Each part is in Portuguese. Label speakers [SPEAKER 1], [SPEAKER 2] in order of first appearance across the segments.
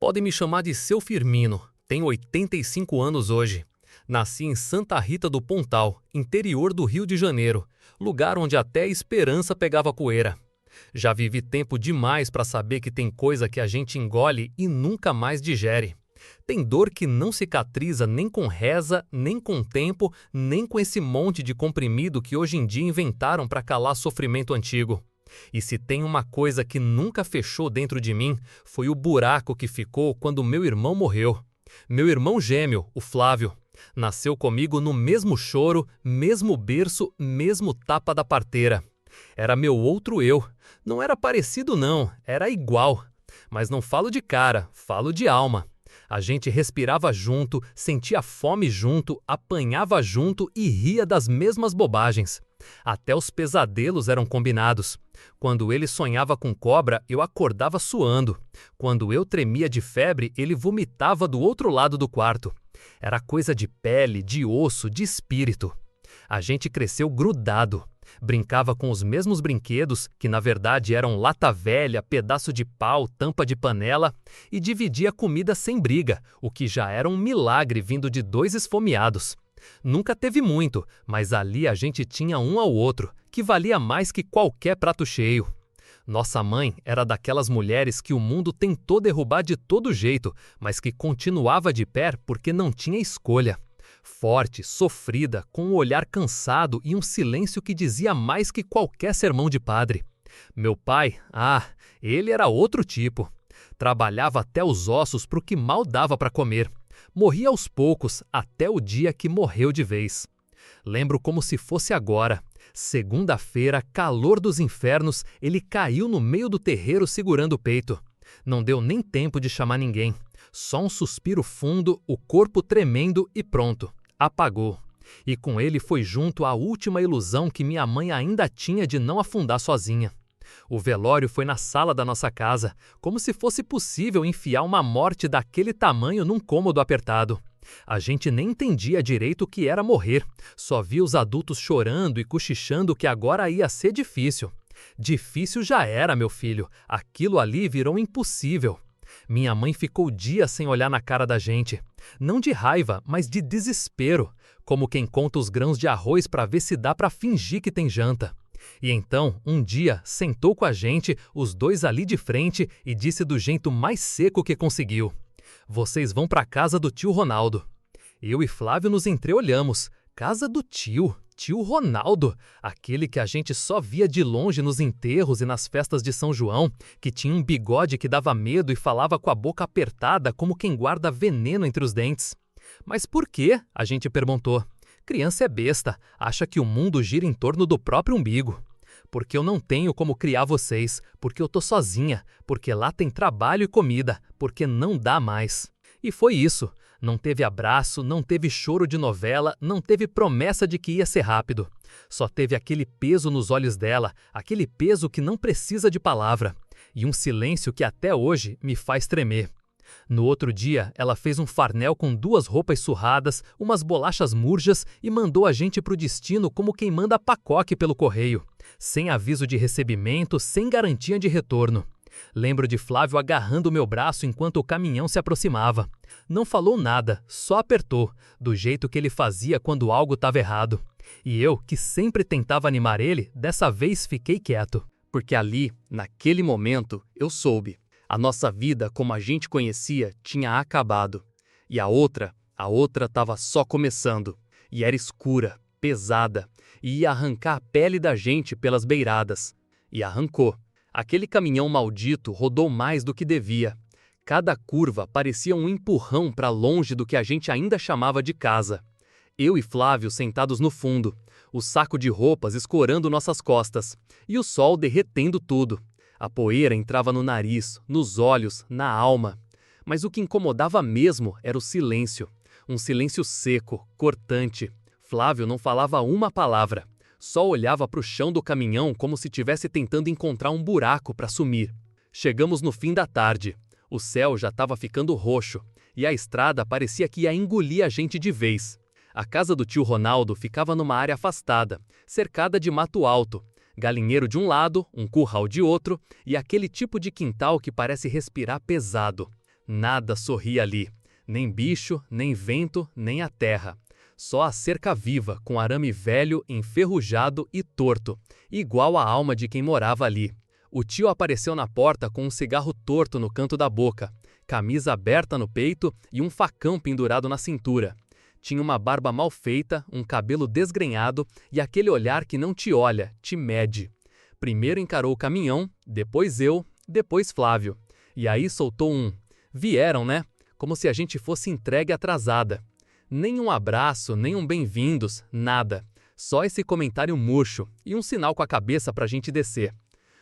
[SPEAKER 1] Podem me chamar de Seu Firmino, tenho 85 anos hoje. Nasci em Santa Rita do Pontal, interior do Rio de Janeiro, lugar onde até a esperança pegava poeira. Já vivi tempo demais para saber que tem coisa que a gente engole e nunca mais digere. Tem dor que não cicatriza nem com reza, nem com tempo, nem com esse monte de comprimido que hoje em dia inventaram para calar sofrimento antigo. E se tem uma coisa que nunca fechou dentro de mim, foi o buraco que ficou quando meu irmão morreu. Meu irmão gêmeo, o Flávio, nasceu comigo no mesmo choro, mesmo berço, mesmo tapa da parteira. Era meu outro eu. Não era parecido não, era igual. Mas não falo de cara, falo de alma. A gente respirava junto, sentia fome junto, apanhava junto e ria das mesmas bobagens. Até os pesadelos eram combinados. Quando ele sonhava com cobra, eu acordava suando. Quando eu tremia de febre, ele vomitava do outro lado do quarto. Era coisa de pele, de osso, de espírito. A gente cresceu grudado. Brincava com os mesmos brinquedos, que na verdade eram lata velha, pedaço de pau, tampa de panela, e dividia comida sem briga, o que já era um milagre vindo de dois esfomeados. Nunca teve muito, mas ali a gente tinha um ao outro, que valia mais que qualquer prato cheio. Nossa mãe era daquelas mulheres que o mundo tentou derrubar de todo jeito, mas que continuava de pé porque não tinha escolha. Forte, sofrida, com um olhar cansado e um silêncio que dizia mais que qualquer sermão de padre. Meu pai, ele era outro tipo. Trabalhava até os ossos pro que mal dava para comer. Morria aos poucos, até o dia que morreu de vez. Lembro como se fosse agora. Segunda-feira, calor dos infernos, ele caiu no meio do terreiro segurando o peito. Não deu nem tempo de chamar ninguém. Só um suspiro fundo, o corpo tremendo e pronto. Apagou. E com ele foi junto a última ilusão que minha mãe ainda tinha de não afundar sozinha. O velório foi na sala da nossa casa, como se fosse possível enfiar uma morte daquele tamanho num cômodo apertado. A gente nem entendia direito o que era morrer, só via os adultos chorando e cochichando que agora ia ser difícil. Difícil já era, meu filho, aquilo ali virou impossível. Minha mãe ficou dias sem olhar na cara da gente. Não de raiva, mas de desespero, como quem conta os grãos de arroz para ver se dá para fingir que tem janta. E então, um dia, sentou com a gente, os dois ali de frente, e disse do jeito mais seco que conseguiu: "Vocês vão para a casa do tio Ronaldo." Eu e Flávio nos entreolhamos. Casa do tio? Tio Ronaldo, aquele que a gente só via de longe nos enterros e nas festas de São João, que tinha um bigode que dava medo e falava com a boca apertada como quem guarda veneno entre os dentes. Mas por quê? A gente perguntou. Criança é besta, acha que o mundo gira em torno do próprio umbigo. Porque eu não tenho como criar vocês, porque eu tô sozinha, porque lá tem trabalho e comida, porque não dá mais. E foi isso. Não teve abraço, não teve choro de novela, não teve promessa de que ia ser rápido. Só teve aquele peso nos olhos dela, aquele peso que não precisa de palavra. E um silêncio que até hoje me faz tremer. No outro dia, ela fez um farnel com 2 roupas surradas, umas bolachas murjas e mandou a gente pro destino como quem manda pacoque pelo correio. Sem aviso de recebimento, sem garantia de retorno. Lembro de Flávio agarrando meu braço enquanto o caminhão se aproximava. Não falou nada, só apertou, do jeito que ele fazia quando algo estava errado. E eu, que sempre tentava animar ele, dessa vez fiquei quieto. Porque ali, naquele momento, eu soube. A nossa vida, como a gente conhecia, tinha acabado. E a outra estava só começando. E era escura, pesada, e ia arrancar a pele da gente pelas beiradas. E arrancou. Aquele caminhão maldito rodou mais do que devia. Cada curva parecia um empurrão para longe do que a gente ainda chamava de casa. Eu e Flávio sentados no fundo, o saco de roupas escorando nossas costas, e o sol derretendo tudo. A poeira entrava no nariz, nos olhos, na alma. Mas o que incomodava mesmo era o silêncio. Um silêncio seco, cortante. Flávio não falava uma palavra. Só olhava para o chão do caminhão como se estivesse tentando encontrar um buraco para sumir. Chegamos no fim da tarde. O céu já estava ficando roxo, e a estrada parecia que ia engolir a gente de vez. A casa do tio Ronaldo ficava numa área afastada, cercada de mato alto. Galinheiro de um lado, um curral de outro, e aquele tipo de quintal que parece respirar pesado. Nada sorria ali, nem bicho, nem vento, nem a terra. Só a cerca viva, com arame velho, enferrujado e torto, igual à alma de quem morava ali. O tio apareceu na porta com um cigarro torto no canto da boca, camisa aberta no peito e um facão pendurado na cintura. Tinha uma barba mal feita, um cabelo desgrenhado e aquele olhar que não te olha, te mede. Primeiro encarou o caminhão, depois eu, depois Flávio. E aí soltou um: "Vieram, né?" Como se a gente fosse entregue atrasada. Nem um abraço, nem um bem-vindos, nada. Só esse comentário murcho e um sinal com a cabeça pra gente descer.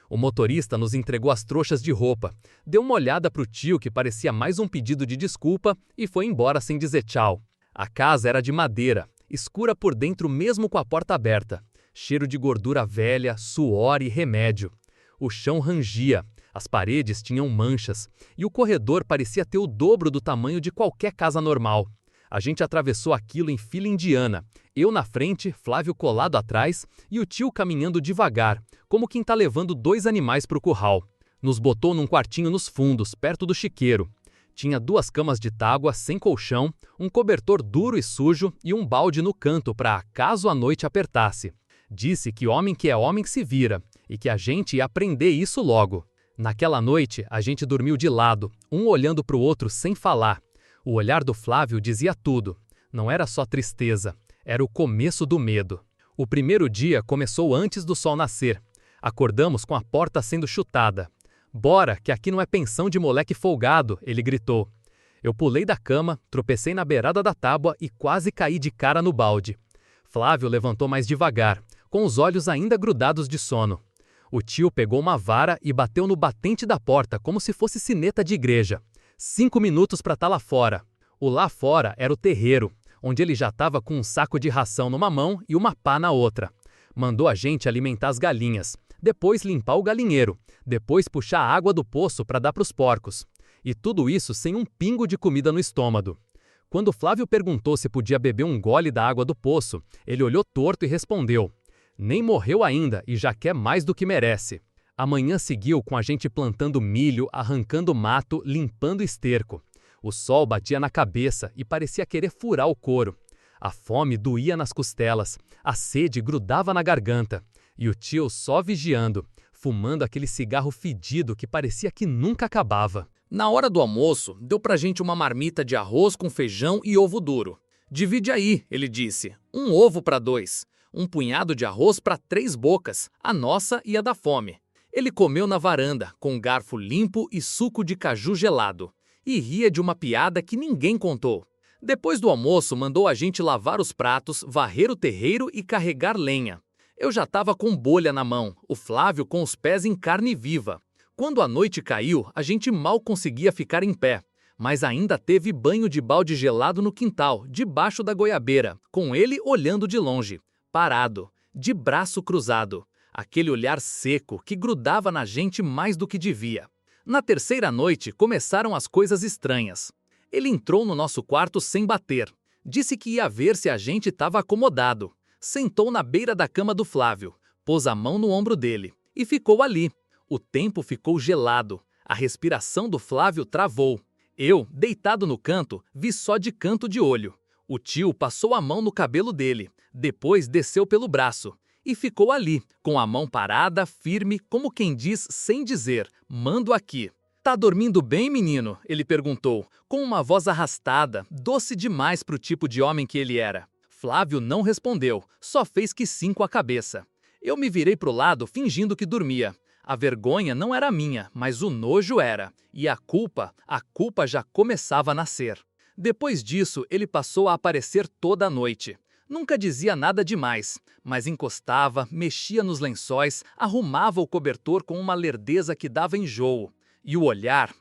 [SPEAKER 1] O motorista nos entregou as trouxas de roupa, deu uma olhada pro tio que parecia mais um pedido de desculpa e foi embora sem dizer tchau. A casa era de madeira, escura por dentro mesmo com a porta aberta. Cheiro de gordura velha, suor e remédio. O chão rangia, as paredes tinham manchas e o corredor parecia ter o dobro do tamanho de qualquer casa normal. A gente atravessou aquilo em fila indiana, eu na frente, Flávio colado atrás e o tio caminhando devagar, como quem tá levando 2 animais pro curral. Nos botou num quartinho nos fundos, perto do chiqueiro. Tinha 2 camas de tábua sem colchão, um cobertor duro e sujo e um balde no canto para caso a noite apertasse. Disse que é homem que se vira e que a gente ia aprender isso logo. Naquela noite, a gente dormiu de lado, um olhando pro outro sem falar. O olhar do Flávio dizia tudo. Não era só tristeza, era o começo do medo. O primeiro dia começou antes do sol nascer. Acordamos com a porta sendo chutada. "Bora, que aqui não é pensão de moleque folgado", ele gritou. Eu pulei da cama, tropecei na beirada da tábua e quase caí de cara no balde. Flávio levantou mais devagar, com os olhos ainda grudados de sono. O tio pegou uma vara e bateu no batente da porta como se fosse sineta de igreja. 5 minutos para estar lá fora. O lá fora era o terreiro, onde ele já estava com um saco de ração numa mão e uma pá na outra. Mandou a gente alimentar as galinhas, depois limpar o galinheiro, depois puxar a água do poço para dar para os porcos. E tudo isso sem um pingo de comida no estômago. Quando Flávio perguntou se podia beber um gole da água do poço, ele olhou torto e respondeu: "Nem morreu ainda e já quer mais do que merece." A manhã seguiu com a gente plantando milho, arrancando mato, limpando esterco. O sol batia na cabeça e parecia querer furar o couro. A fome doía nas costelas, a sede grudava na garganta. E o tio só vigiando, fumando aquele cigarro fedido que parecia que nunca acabava. Na hora do almoço, deu pra gente uma marmita de arroz com feijão e ovo duro. "Divide aí", ele disse. "Um ovo para 2. Um punhado de arroz para 3 bocas, a nossa e a da fome." Ele comeu na varanda, com um garfo limpo e suco de caju gelado. E ria de uma piada que ninguém contou. Depois do almoço, mandou a gente lavar os pratos, varrer o terreiro e carregar lenha. Eu já estava com bolha na mão, o Flávio com os pés em carne viva. Quando a noite caiu, a gente mal conseguia ficar em pé. Mas ainda teve banho de balde gelado no quintal, debaixo da goiabeira, com ele olhando de longe, parado, de braço cruzado. Aquele olhar seco que grudava na gente mais do que devia. Na terceira noite, começaram as coisas estranhas. Ele entrou no nosso quarto sem bater. Disse que ia ver se a gente estava acomodado. Sentou na beira da cama do Flávio, pôs a mão no ombro dele e ficou ali. O tempo ficou gelado. A respiração do Flávio travou. Eu, deitado no canto, vi só de canto de olho. O tio passou a mão no cabelo dele, depois desceu pelo braço. E ficou ali, com a mão parada, firme, como quem diz sem dizer: "Mando aqui." "Tá dormindo bem, menino?" ele perguntou, com uma voz arrastada, doce demais pro tipo de homem que ele era. Flávio não respondeu, só fez que sim com a cabeça. Eu me virei pro lado, fingindo que dormia. A vergonha não era minha, mas o nojo era. E a culpa já começava a nascer. Depois disso, ele passou a aparecer toda a noite. Nunca dizia nada demais, mas encostava, mexia nos lençóis, arrumava o cobertor com uma lerdeza que dava enjoo. E o olhar,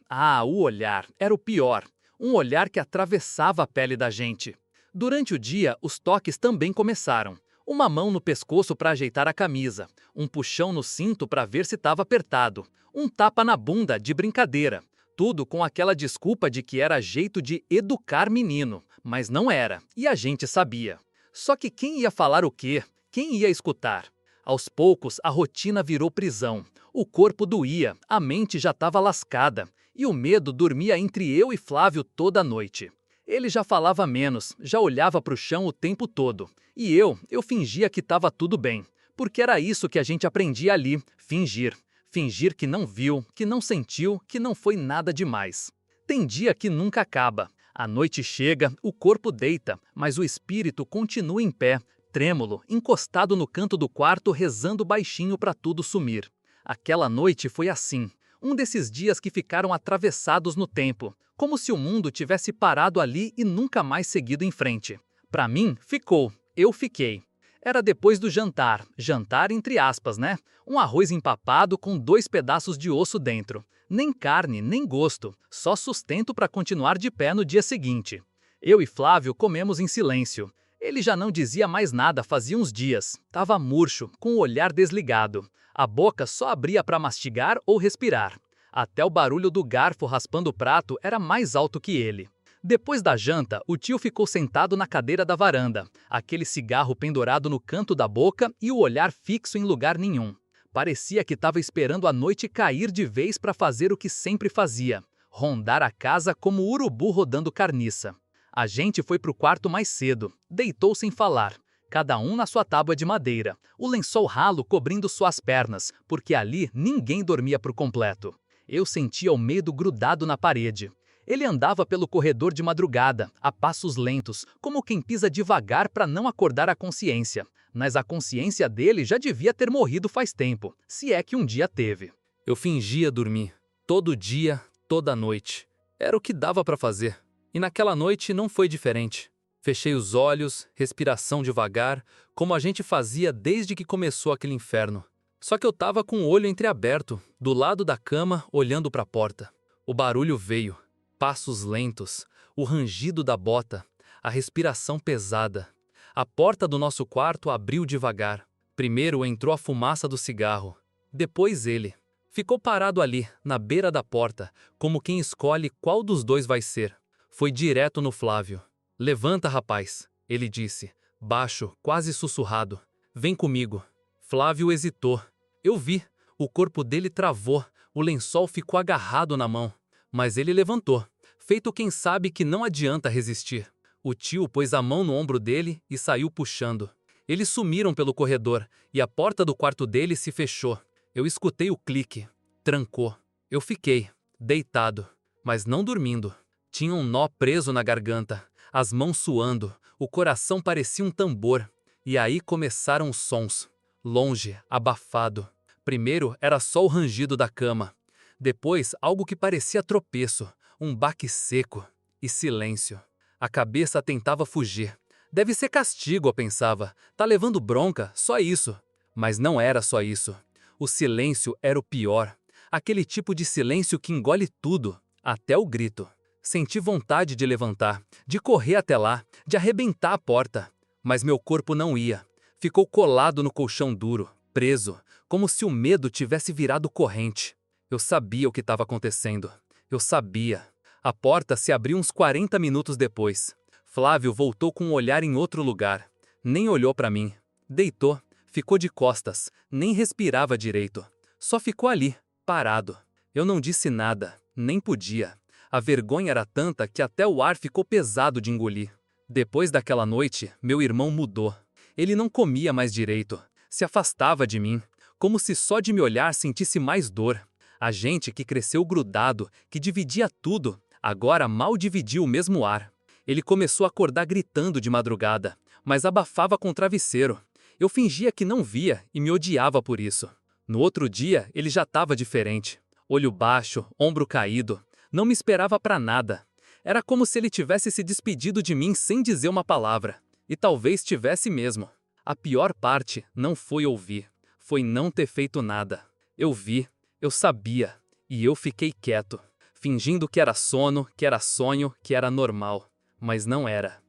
[SPEAKER 1] o olhar, era o pior. Um olhar que atravessava a pele da gente. Durante o dia, os toques também começaram. Uma mão no pescoço para ajeitar a camisa, um puxão no cinto para ver se estava apertado, um tapa na bunda de brincadeira. Tudo com aquela desculpa de que era jeito de educar menino, mas não era, e a gente sabia. Só que quem ia falar o quê? Quem ia escutar? Aos poucos, a rotina virou prisão. O corpo doía, a mente já estava lascada.
[SPEAKER 2] E o medo dormia entre eu e Flávio toda noite. Ele já falava menos, já olhava para o chão o tempo todo. E eu fingia que estava tudo bem. Porque era isso que a gente aprendia ali, fingir. Fingir que não viu, que não sentiu, que não foi nada demais. Tem dia que nunca acaba. A noite chega, o corpo deita, mas o espírito continua em pé, trêmulo, encostado no canto do quarto, rezando baixinho para tudo sumir. Aquela noite foi assim. Um desses dias que ficaram atravessados no tempo, como se o mundo tivesse parado ali e nunca mais seguido em frente. Para mim, ficou. Eu fiquei. Era depois do jantar, jantar entre aspas, né? Um arroz empapado com 2 pedaços de osso dentro. Nem carne, nem gosto, só sustento para continuar de pé no dia seguinte. Eu e Flávio comemos em silêncio. Ele já não dizia mais nada fazia uns dias. Tava murcho, com o olhar desligado. A boca só abria para mastigar ou respirar. Até o barulho do garfo raspando o prato era mais alto que ele. Depois da janta, o tio ficou sentado na cadeira da varanda, aquele cigarro pendurado no canto da boca e o olhar fixo em lugar nenhum. Parecia que estava esperando a noite cair de vez para fazer o que sempre fazia, rondar a casa como o urubu rodando carniça. A gente foi para o quarto mais cedo, deitou sem falar, cada um na sua tábua de madeira, o lençol ralo cobrindo suas pernas, porque ali ninguém dormia por completo. Eu sentia o medo grudado na parede. Ele andava pelo corredor de madrugada, a passos lentos, como quem pisa devagar para não acordar a consciência. Mas a consciência dele já devia ter morrido faz tempo, se é que um dia teve.
[SPEAKER 1] Eu fingia dormir. Todo dia, toda noite. Era o que dava para fazer. E naquela noite não foi diferente. Fechei os olhos, respiração devagar, como a gente fazia desde que começou aquele inferno. Só que eu tava com o olho entreaberto, do lado da cama, olhando para a porta. O barulho veio. Passos lentos, o rangido da bota, a respiração pesada. A porta do nosso quarto abriu devagar. Primeiro entrou a fumaça do cigarro, depois ele. Ficou parado ali, na beira da porta, como quem escolhe qual dos dois vai ser. Foi direto no Flávio. "Levanta, rapaz", ele disse, baixo, quase sussurrado. "Vem comigo." Flávio hesitou. Eu vi. O corpo dele travou, o lençol ficou agarrado na mão. Mas ele levantou, feito quem sabe que não adianta resistir. O tio pôs a mão no ombro dele e saiu puxando. Eles sumiram pelo corredor e a porta do quarto dele se fechou. Eu escutei o clique. Trancou. Eu fiquei, deitado, mas não dormindo. Tinha um nó preso na garganta, as mãos suando, o coração parecia um tambor. E aí começaram os sons. Longe, abafado. Primeiro era só o rangido da cama. Depois, algo que parecia tropeço, um baque seco e silêncio. A cabeça tentava fugir. Deve ser castigo, eu pensava. Tá levando bronca, só isso. Mas não era só isso. O silêncio era o pior. Aquele tipo de silêncio que engole tudo, até o grito. Senti vontade de levantar, de correr até lá, de arrebentar a porta. Mas meu corpo não ia. Ficou colado no colchão duro, preso, como se o medo tivesse virado corrente. Eu sabia o que estava acontecendo. Eu sabia. A porta se abriu uns 40 minutos depois. Flávio voltou com o olhar em outro lugar. Nem olhou para mim. Deitou, ficou de costas, nem respirava direito. Só ficou ali, parado. Eu não disse nada, nem podia. A vergonha era tanta que até o ar ficou pesado de engolir. Depois daquela noite, meu irmão mudou. Ele não comia mais direito. Se afastava de mim, como se só de me olhar sentisse mais dor. A gente que cresceu grudado, que dividia tudo, agora mal dividia o mesmo ar. Ele começou a acordar gritando de madrugada, mas abafava com o travesseiro. Eu fingia que não via e me odiava por isso. No outro dia, ele já estava diferente. Olho baixo, ombro caído. Não me esperava para nada. Era como se ele tivesse se despedido de mim sem dizer uma palavra. E talvez tivesse mesmo. A pior parte não foi ouvir, foi não ter feito nada. Eu vi. Eu sabia, e eu fiquei quieto, fingindo que era sono, que era sonho, que era normal. Mas não era.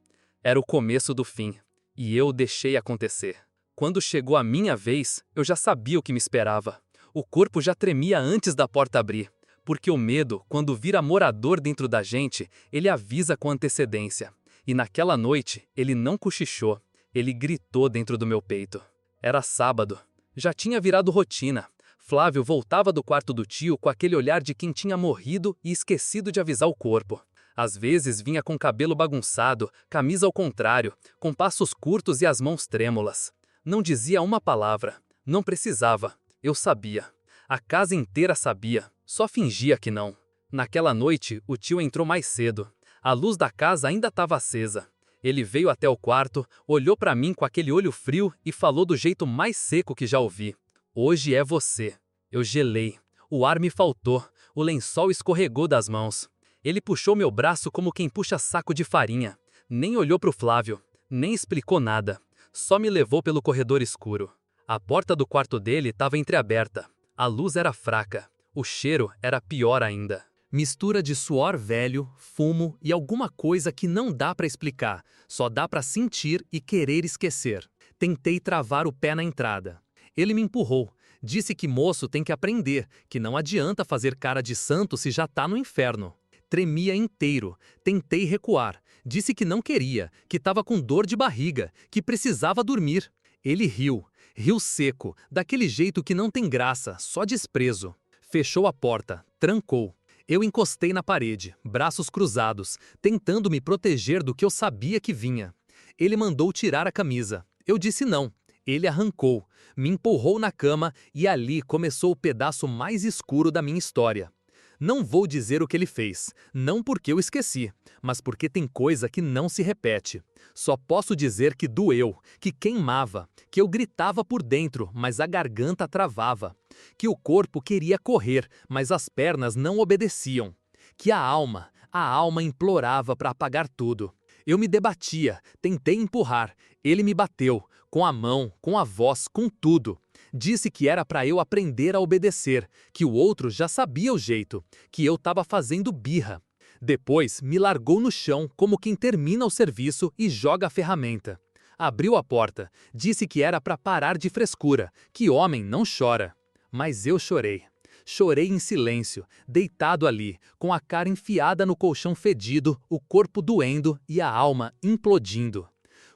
[SPEAKER 1] Era o começo do fim, e eu deixei acontecer. Quando chegou a minha vez, eu já sabia o que me esperava. O corpo já tremia antes da porta abrir, porque o medo, quando vira morador dentro da gente, ele avisa com antecedência. E naquela noite, ele não cochichou, ele gritou dentro do meu peito. Era sábado, já tinha virado rotina.
[SPEAKER 2] Flávio voltava do quarto do tio com aquele olhar de quem tinha morrido e esquecido de avisar o corpo. Às vezes vinha com cabelo bagunçado, camisa ao contrário, com passos curtos e as mãos trêmulas. Não dizia uma palavra. Não precisava. Eu sabia. A casa inteira sabia. Só fingia que não. Naquela noite, o tio entrou mais cedo. A luz da casa ainda estava acesa. Ele veio até o quarto, olhou para mim com aquele olho frio e falou do jeito mais seco que já ouvi. Hoje é você. Eu gelei. O ar me faltou. O lençol escorregou das mãos. Ele puxou meu braço como quem puxa saco de farinha. Nem olhou para o Flávio. Nem explicou nada. Só me levou pelo corredor escuro. A porta do quarto dele estava entreaberta. A luz era fraca. O cheiro era pior ainda. Mistura de suor velho, fumo e alguma coisa que não dá para explicar. Só dá para sentir e querer esquecer. Tentei travar o pé na entrada. Ele me empurrou. Disse que moço tem que aprender, que não adianta fazer cara de santo se já tá no inferno. Tremia inteiro. Tentei recuar. Disse que não queria, que estava com dor de barriga, que precisava dormir. Ele riu. Riu seco, daquele jeito que não tem graça, só desprezo. Fechou a porta, trancou. Eu encostei na parede, braços cruzados, tentando me proteger do que eu sabia que vinha. Ele mandou tirar a camisa. Eu disse não. Ele arrancou, me empurrou na cama e ali começou o pedaço mais escuro da minha história. Não vou dizer o que ele fez, não porque eu esqueci, mas porque tem coisa que não se repete. Só posso dizer que doeu, que queimava, que eu gritava por dentro, mas a garganta travava. Que o corpo queria correr, mas as pernas não obedeciam. Que a alma implorava para apagar tudo. Eu me debatia, tentei empurrar. Ele me bateu, com a mão, com a voz, com tudo. Disse que era para eu aprender a obedecer, que o outro já sabia o jeito, que eu estava fazendo birra. Depois me largou no chão como quem termina o serviço e joga a ferramenta. Abriu a porta, disse que era para parar de frescura, que homem não chora. Mas eu chorei. Chorei em silêncio, deitado ali, com a cara enfiada no colchão fedido, o corpo doendo e a alma implodindo.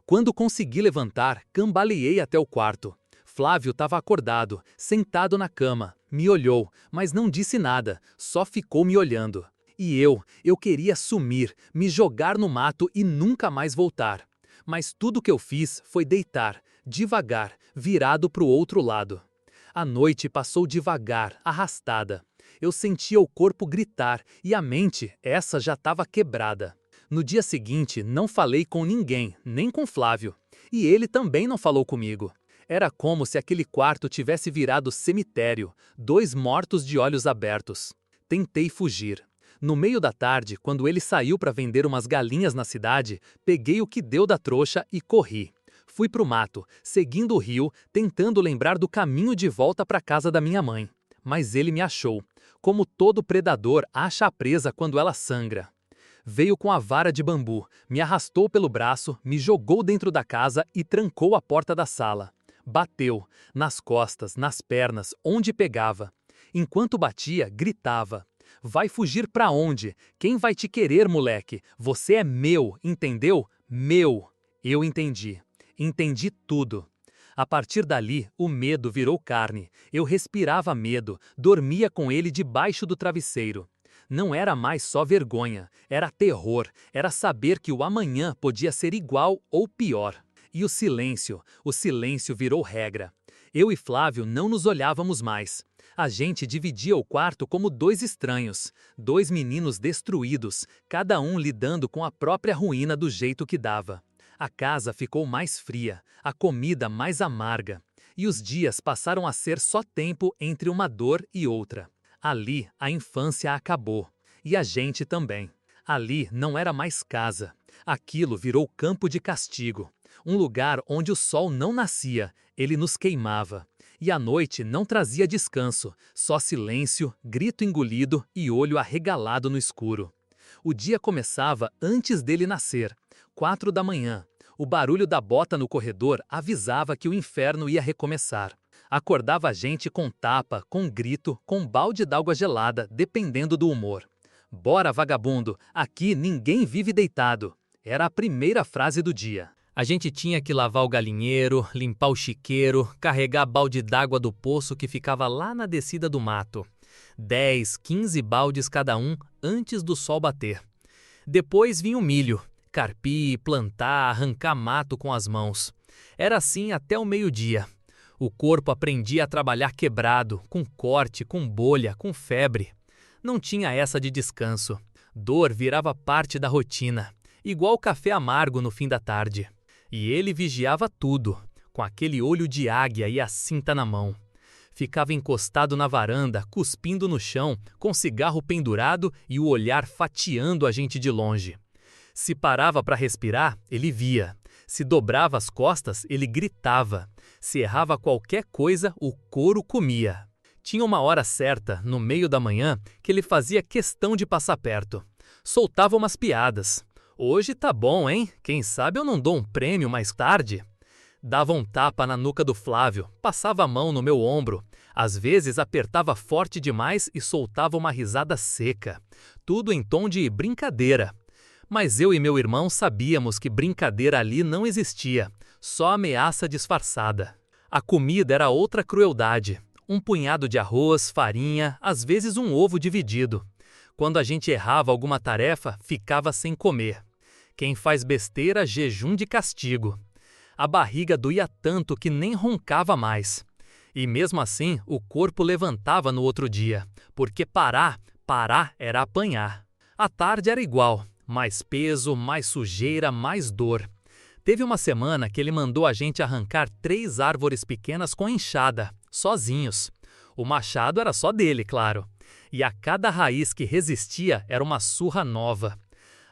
[SPEAKER 2] Quando consegui levantar, cambaleei até o quarto. Flávio estava acordado, sentado na cama, me olhou, mas não disse nada, só ficou me olhando. E eu queria sumir, me jogar no mato e nunca mais voltar. Mas tudo que eu fiz foi deitar, devagar, virado para o outro lado. A noite passou devagar, arrastada. Eu sentia o corpo gritar e a mente, essa já estava quebrada. No dia seguinte, não falei com ninguém, nem com Flávio. E ele também não falou comigo. Era como se aquele quarto tivesse virado cemitério, 2 mortos de olhos abertos. Tentei fugir. No meio da tarde, quando ele saiu para vender umas galinhas na cidade, peguei o que deu da trouxa e corri. Fui pro mato, seguindo o rio, tentando lembrar do caminho de volta para casa da minha mãe. Mas ele me achou, como todo predador acha a presa quando ela sangra. Veio com a vara de bambu, me arrastou pelo braço, me jogou dentro da casa e trancou a porta da sala. Bateu, nas costas, nas pernas, onde pegava. Enquanto batia, gritava. Vai fugir pra onde? Quem vai te querer, moleque? Você é meu, entendeu? Meu. Eu entendi. Entendi tudo. A partir dali, o medo virou carne. Eu respirava medo, dormia com ele debaixo do travesseiro. Não era mais só vergonha, era terror, era saber que o amanhã podia ser igual ou pior. E o silêncio virou regra. Eu e Flávio não nos olhávamos mais. A gente dividia o quarto como 2 estranhos, 2 meninos destruídos, cada um lidando com a própria ruína do jeito que dava. A casa ficou mais fria, a comida mais amarga, e os dias passaram a ser só tempo entre uma dor e outra. Ali a infância acabou, e a gente também. Ali não era mais casa, aquilo virou campo de castigo, um lugar onde o sol não nascia, ele nos queimava. E a noite não trazia descanso, só silêncio, grito engolido e olho arregalado no escuro. O dia começava antes dele nascer, 4 da manhã. O barulho da bota no corredor avisava que o inferno ia recomeçar. Acordava a gente com tapa, com grito, com balde d'água gelada, dependendo do humor. Bora, vagabundo, aqui ninguém vive deitado. Era a primeira frase do dia.
[SPEAKER 1] A gente tinha que lavar o galinheiro, limpar o chiqueiro, carregar balde d'água do poço que ficava lá na descida do mato. 10, 15 baldes cada um antes do sol bater. Depois vinha o milho, carpir, plantar, arrancar mato com as mãos. Era assim até o meio-dia. O corpo aprendia a trabalhar quebrado, com corte, com bolha, com febre. Não tinha essa de descanso. Dor virava parte da rotina, igual café amargo no fim da tarde. E ele vigiava tudo, com aquele olho de águia e a cinta na mão. Ficava encostado na varanda, cuspindo no chão, com cigarro pendurado e o olhar fatiando a gente de longe. Se parava para respirar, ele via. Se dobrava as costas, ele gritava. Se errava qualquer coisa, o couro comia. Tinha uma hora certa, no meio da manhã, que ele fazia questão de passar perto. Soltava umas piadas. Hoje tá bom, hein? Quem sabe eu não dou um prêmio mais tarde? Dava um tapa na nuca do Flávio, passava a mão no meu ombro. Às vezes apertava forte demais e soltava uma risada seca. Tudo em tom de brincadeira. Mas eu e meu irmão sabíamos que brincadeira ali não existia, só ameaça disfarçada. A comida era outra crueldade. Um punhado de arroz, farinha, às vezes um ovo dividido. Quando a gente errava alguma tarefa, ficava sem comer. Quem faz besteira, jejum de castigo. A barriga doía tanto que nem roncava mais. E mesmo assim, o corpo levantava no outro dia, porque parar era apanhar. A tarde era igual, mais peso, mais sujeira, mais dor. Teve uma semana que ele mandou a gente arrancar 3 árvores pequenas com enxada, sozinhos. O machado era só dele, claro. E a cada raiz que resistia era uma surra nova.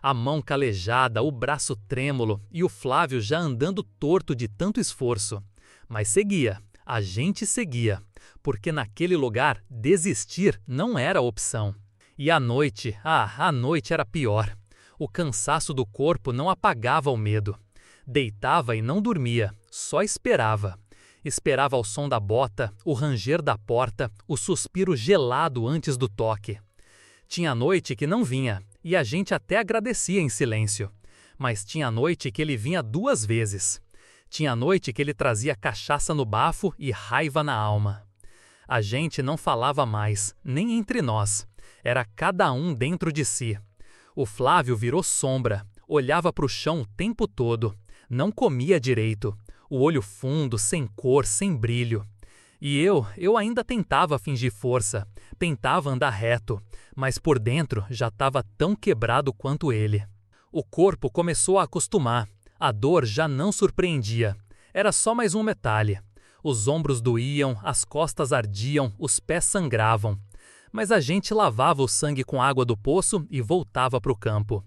[SPEAKER 1] A mão calejada, o braço trêmulo e o Flávio já andando torto de tanto esforço. Mas seguia, a gente seguia, porque naquele lugar desistir não era opção. E à noite era pior. O cansaço do corpo não apagava o medo. Deitava e não dormia, só esperava. Esperava o som da bota, o ranger da porta, o suspiro gelado antes do toque. Tinha noite que não vinha, e a gente até agradecia em silêncio. Mas tinha noite que ele vinha 2 vezes. Tinha noite que ele trazia cachaça no bafo e raiva na alma. A gente não falava mais, nem entre nós. Era cada um dentro de si. O Flávio virou sombra, olhava para o chão o tempo todo. Não comia direito. O olho fundo, sem cor, sem brilho. E eu ainda tentava fingir força, tentava andar reto, mas por dentro já estava tão quebrado quanto ele. O corpo começou a acostumar, a dor já não surpreendia, era só mais um metalhe. Os ombros doíam, as costas ardiam, os pés sangravam. Mas a gente lavava o sangue com água do poço e voltava para o campo.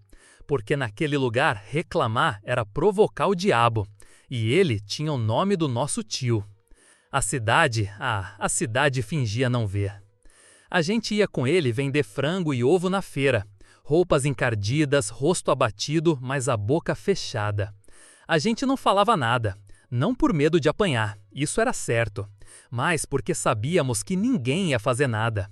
[SPEAKER 1] Porque naquele lugar reclamar era provocar o diabo. E ele tinha o nome do nosso tio. A cidade fingia não ver. A gente ia com ele vender frango e ovo na feira. Roupas encardidas, rosto abatido, mas a boca fechada. A gente não falava nada, não por medo de apanhar, isso era certo, mas porque sabíamos que ninguém ia fazer nada.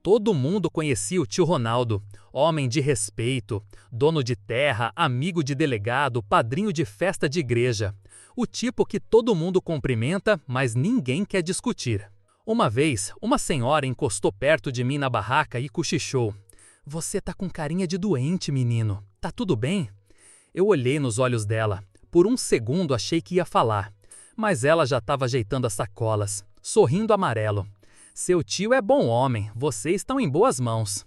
[SPEAKER 1] Todo mundo conhecia o tio Ronaldo, homem de respeito, dono de terra, amigo de delegado, padrinho de festa de igreja. O tipo que todo mundo cumprimenta, mas ninguém quer discutir. Uma vez, uma senhora encostou perto de mim na barraca e cochichou. "Você tá com carinha de doente, menino. Tá tudo bem?" Eu olhei nos olhos dela. Por um segundo achei que ia falar. Mas ela já estava ajeitando as sacolas, sorrindo amarelo. "Seu tio é bom homem, vocês estão em boas mãos."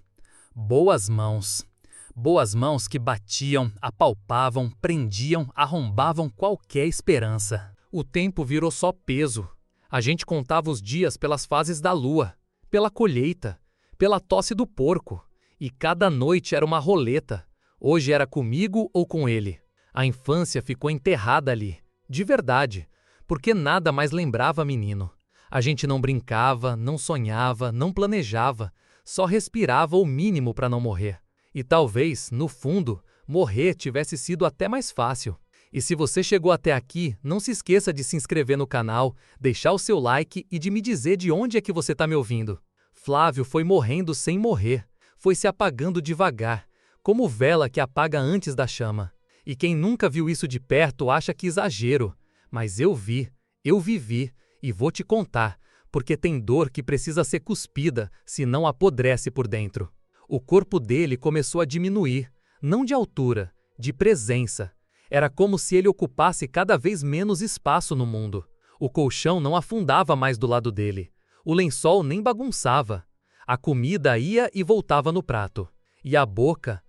[SPEAKER 1] Boas mãos. Boas mãos que batiam, apalpavam, prendiam, arrombavam qualquer esperança. O tempo virou só peso. A gente contava os dias pelas fases da lua, pela colheita, pela tosse do porco. E cada noite era uma roleta. Hoje era comigo ou com ele. A infância ficou enterrada ali, de verdade, porque nada mais lembrava menino. A gente não brincava, não sonhava, não planejava, só respirava o mínimo para não morrer. E talvez, no fundo, morrer tivesse sido até mais fácil. E se você chegou até aqui, não se esqueça de se inscrever no canal, deixar o seu like e de me dizer de onde é que você está me ouvindo. Flávio foi morrendo sem morrer, foi se apagando devagar, como vela que apaga antes da chama.
[SPEAKER 2] E quem nunca viu isso de perto acha que exagero. Mas eu vi, eu vivi, e vou te contar, porque tem dor que precisa ser cuspida, senão apodrece por dentro. O corpo dele começou a diminuir, não de altura, de presença. Era como se ele ocupasse cada vez menos espaço no mundo. O colchão não afundava mais do lado dele. O lençol nem bagunçava. A comida ia e voltava no prato. E a boca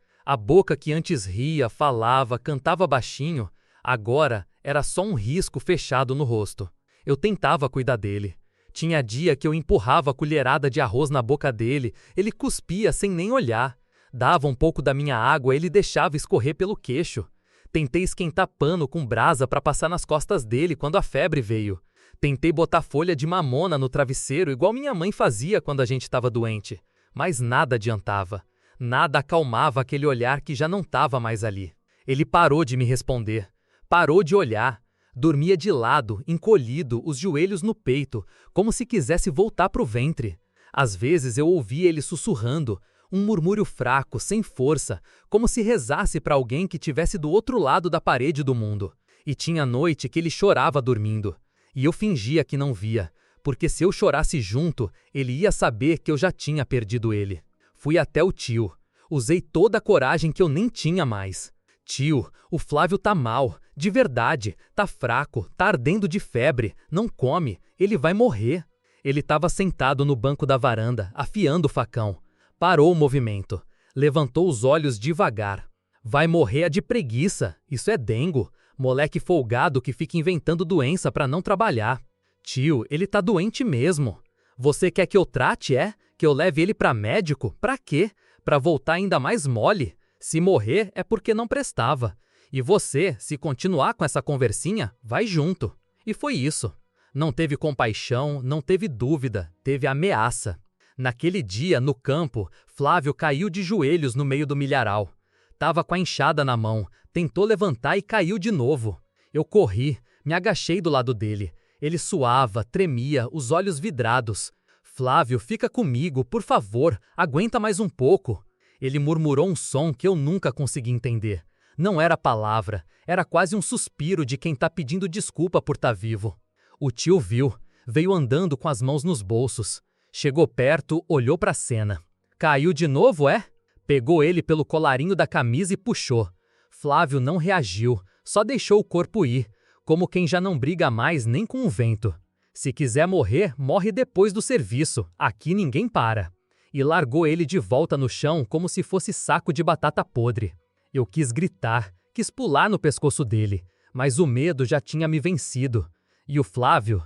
[SPEAKER 2] que antes ria, falava, cantava baixinho, agora era só um risco fechado no rosto. Eu tentava cuidar dele. Tinha dia que eu empurrava a colherada de arroz na boca dele, ele cuspia sem nem olhar. Dava um pouco da minha água, ele deixava escorrer pelo queixo. Tentei esquentar pano com brasa para passar nas costas dele quando a febre veio. Tentei botar folha de mamona no travesseiro, igual minha mãe fazia quando a gente estava doente. Mas nada adiantava. Nada acalmava aquele olhar que já não estava mais ali. Ele parou de me responder. Parou de olhar. Dormia de lado, encolhido, os joelhos no peito, como se quisesse voltar para o ventre. Às vezes eu ouvia ele sussurrando, um murmúrio fraco, sem força, como se rezasse para alguém que tivesse do outro lado da parede do mundo. E tinha noite que ele chorava dormindo. E eu fingia que não via, porque se eu chorasse junto, ele ia saber que eu já tinha perdido ele. Fui até o tio. Usei toda a coragem que eu nem tinha mais. Tio, o Flávio tá mal, de verdade, tá fraco, tá ardendo de febre, não come, ele vai morrer. Ele estava sentado no banco da varanda, afiando o facão. Parou o movimento. Levantou os olhos devagar. Vai morrer de preguiça, isso é dengo. Moleque folgado que fica inventando doença pra não trabalhar. Tio, ele tá doente mesmo. Você quer que eu trate, é? Que eu leve ele pra médico? Pra quê? Pra voltar ainda mais mole? Se morrer é porque não prestava. E você, se continuar com essa conversinha, vai junto. E foi isso. Não teve compaixão, não teve dúvida, teve ameaça. Naquele dia, no campo, Flávio caiu de joelhos no meio do milharal. Tava com a enxada na mão, tentou levantar e caiu de novo. Eu corri, me agachei do lado dele. Ele suava, tremia, os olhos vidrados. Flávio, fica comigo, por favor, aguenta mais um pouco. Ele murmurou um som que eu nunca consegui entender. Não era palavra, era quase um suspiro de quem tá pedindo desculpa por estar vivo. O tio viu, veio andando com as mãos nos bolsos. Chegou perto, olhou para a cena. Caiu de novo, é? Pegou ele pelo colarinho da camisa e puxou. Flávio não reagiu, só deixou o corpo ir, como quem já não briga mais nem com o vento. Se quiser morrer, morre depois do serviço, aqui ninguém para. E largou ele de volta no chão como se fosse saco de batata podre. Eu quis gritar, quis pular no pescoço dele, mas o medo já tinha me vencido. E o Flávio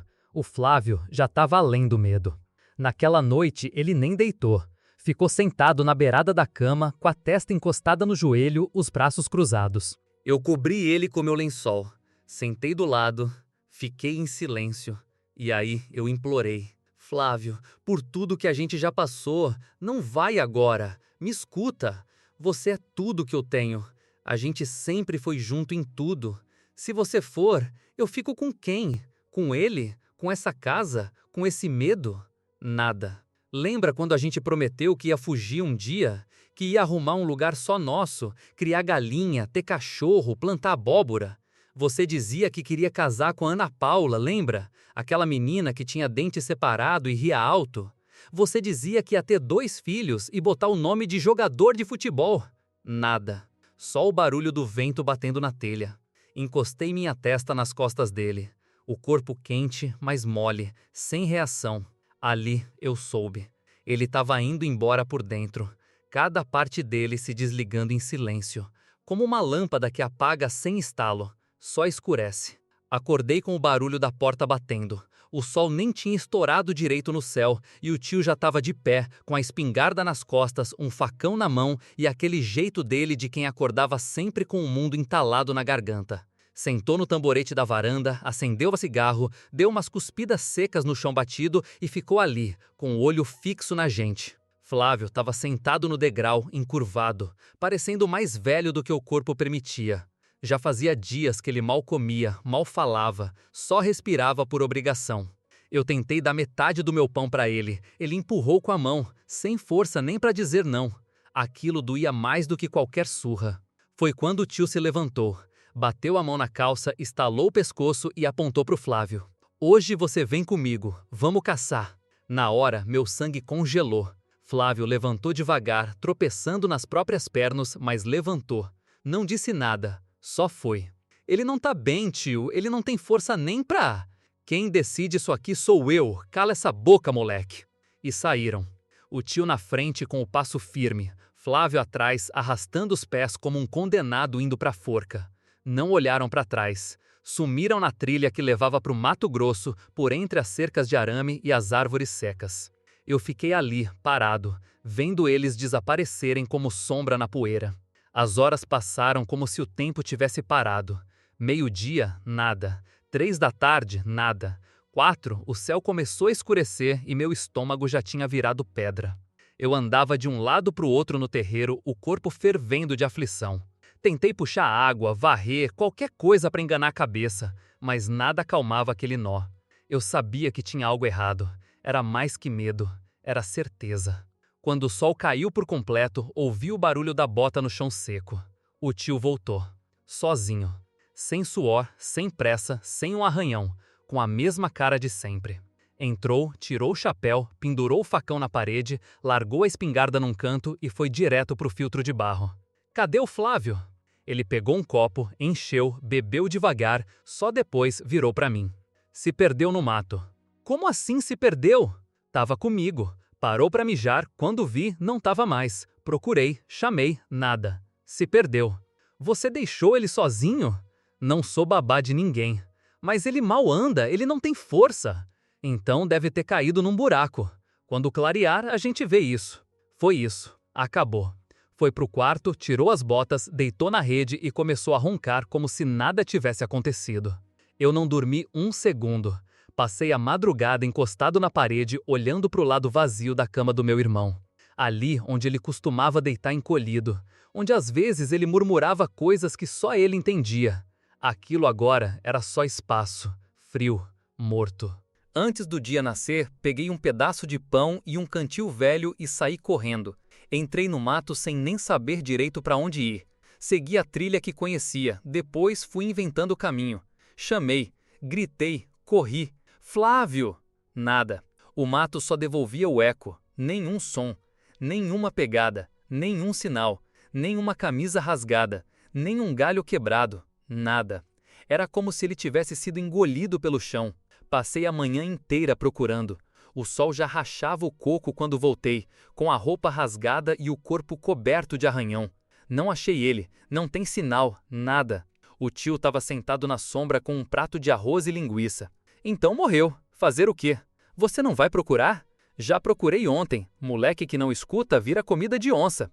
[SPEAKER 2] já estava além do medo. Naquela noite ele nem deitou. Ficou sentado na beirada da cama, com a testa encostada no joelho, os braços cruzados.
[SPEAKER 1] Eu cobri ele com meu lençol. Sentei do lado, fiquei em silêncio. E aí eu implorei. Flávio, por tudo que a gente já passou, não vai agora. Me escuta. Você é tudo que eu tenho. A gente sempre foi junto em tudo. Se você for, eu fico com quem? Com ele? Com essa casa? Com esse medo? Nada. Lembra quando a gente prometeu que ia fugir um dia? Que ia arrumar um lugar só nosso, criar galinha, ter cachorro, plantar abóbora? Você dizia que queria casar com a Ana Paula, lembra? Aquela menina que tinha dente separado e ria alto. Você dizia que ia ter 2 filhos e botar o nome de jogador de futebol. Nada. Só o barulho do vento batendo na telha. Encostei minha testa nas costas dele. O corpo quente, mas mole, sem reação. Ali eu soube. Ele estava indo embora por dentro. Cada parte dele se desligando em silêncio. Como uma lâmpada que apaga sem estalo. Só escurece. Acordei com o barulho da porta batendo. O sol nem tinha estourado direito no céu e o tio já estava de pé, com a espingarda nas costas, um facão na mão e aquele jeito dele de quem acordava sempre com o mundo entalado na garganta. Sentou no tamborete da varanda, acendeu o cigarro, deu umas cuspidas secas no chão batido e ficou ali, com o olho fixo na gente. Flávio estava sentado no degrau, encurvado, parecendo mais velho do que o corpo permitia. Já fazia dias que ele mal comia, mal falava, só respirava por obrigação. Eu tentei dar metade do meu pão para ele. Ele empurrou com a mão, sem força nem para dizer não. Aquilo doía mais do que qualquer surra.
[SPEAKER 2] Foi quando o tio se levantou, bateu a mão na calça, estalou o pescoço e apontou para o Flávio. Hoje você vem comigo, vamos caçar. Na hora, meu sangue congelou. Flávio levantou devagar, tropeçando nas próprias pernas, mas levantou. Não disse nada, só foi. Ele não tá bem, tio, ele não tem força nem pra... Quem decide isso aqui sou eu, cala essa boca, moleque. E saíram. O tio na frente com o passo firme, Flávio atrás arrastando os pés como um condenado indo pra forca. Não olharam para trás. Sumiram na trilha que levava para o Mato Grosso, por entre as cercas de arame e as árvores secas. Eu fiquei ali, parado, vendo eles desaparecerem como sombra na poeira. As horas passaram como se o tempo tivesse parado. 12:00, nada. 15:00, nada. 16:00, o céu começou a escurecer e meu estômago já tinha virado pedra. Eu andava de um lado para o outro no terreiro, o corpo fervendo de aflição. Tentei puxar água, varrer, qualquer coisa para enganar a cabeça, mas nada acalmava aquele nó. Eu sabia que tinha algo errado. Era mais que medo, era certeza. Quando o sol caiu por completo, ouvi o barulho da bota no chão seco. O tio voltou, sozinho, sem suor, sem pressa, sem um arranhão, com a mesma cara de sempre. Entrou, tirou o chapéu, pendurou o facão na parede, largou a espingarda num canto e foi direto pro filtro de barro. Cadê o Flávio? Ele pegou um copo, encheu, bebeu devagar, só depois virou para mim. Se perdeu no mato. Como assim se perdeu? Tava comigo. Parou para mijar, quando vi, não tava mais. Procurei, chamei, nada. Se perdeu. Você deixou ele sozinho? Não sou babá de ninguém. Mas ele mal anda, ele não tem força. Então deve ter caído num buraco. Quando clarear, a gente vê isso. Foi isso. Acabou. Foi pro quarto, tirou as botas, deitou na rede e começou a roncar como se nada tivesse acontecido. Eu não dormi um segundo. Passei a madrugada encostado na parede, olhando pro lado vazio da cama do meu irmão. Ali onde ele costumava deitar encolhido, onde às vezes ele murmurava coisas que só ele entendia. Aquilo agora era só espaço, frio, morto. Antes do dia nascer, peguei um pedaço de pão e um cantil velho e saí correndo. Entrei no mato sem nem saber direito para onde ir. Segui a trilha que conhecia, depois fui inventando o caminho. Chamei, gritei, corri. Flávio! Nada. O mato só devolvia o eco. Nenhum som. Nenhuma pegada. Nenhum sinal. Nenhuma camisa rasgada. Nenhum galho quebrado. Nada. Era como se ele tivesse sido engolido pelo chão. Passei a manhã inteira procurando. O sol já rachava o coco quando voltei, com a roupa rasgada e o corpo coberto de arranhão. Não achei ele, não tem sinal, nada. O tio estava sentado na sombra com um prato de arroz e linguiça. Então morreu. Fazer o quê? Você não vai procurar? Já procurei ontem. Moleque que não escuta vira comida de onça.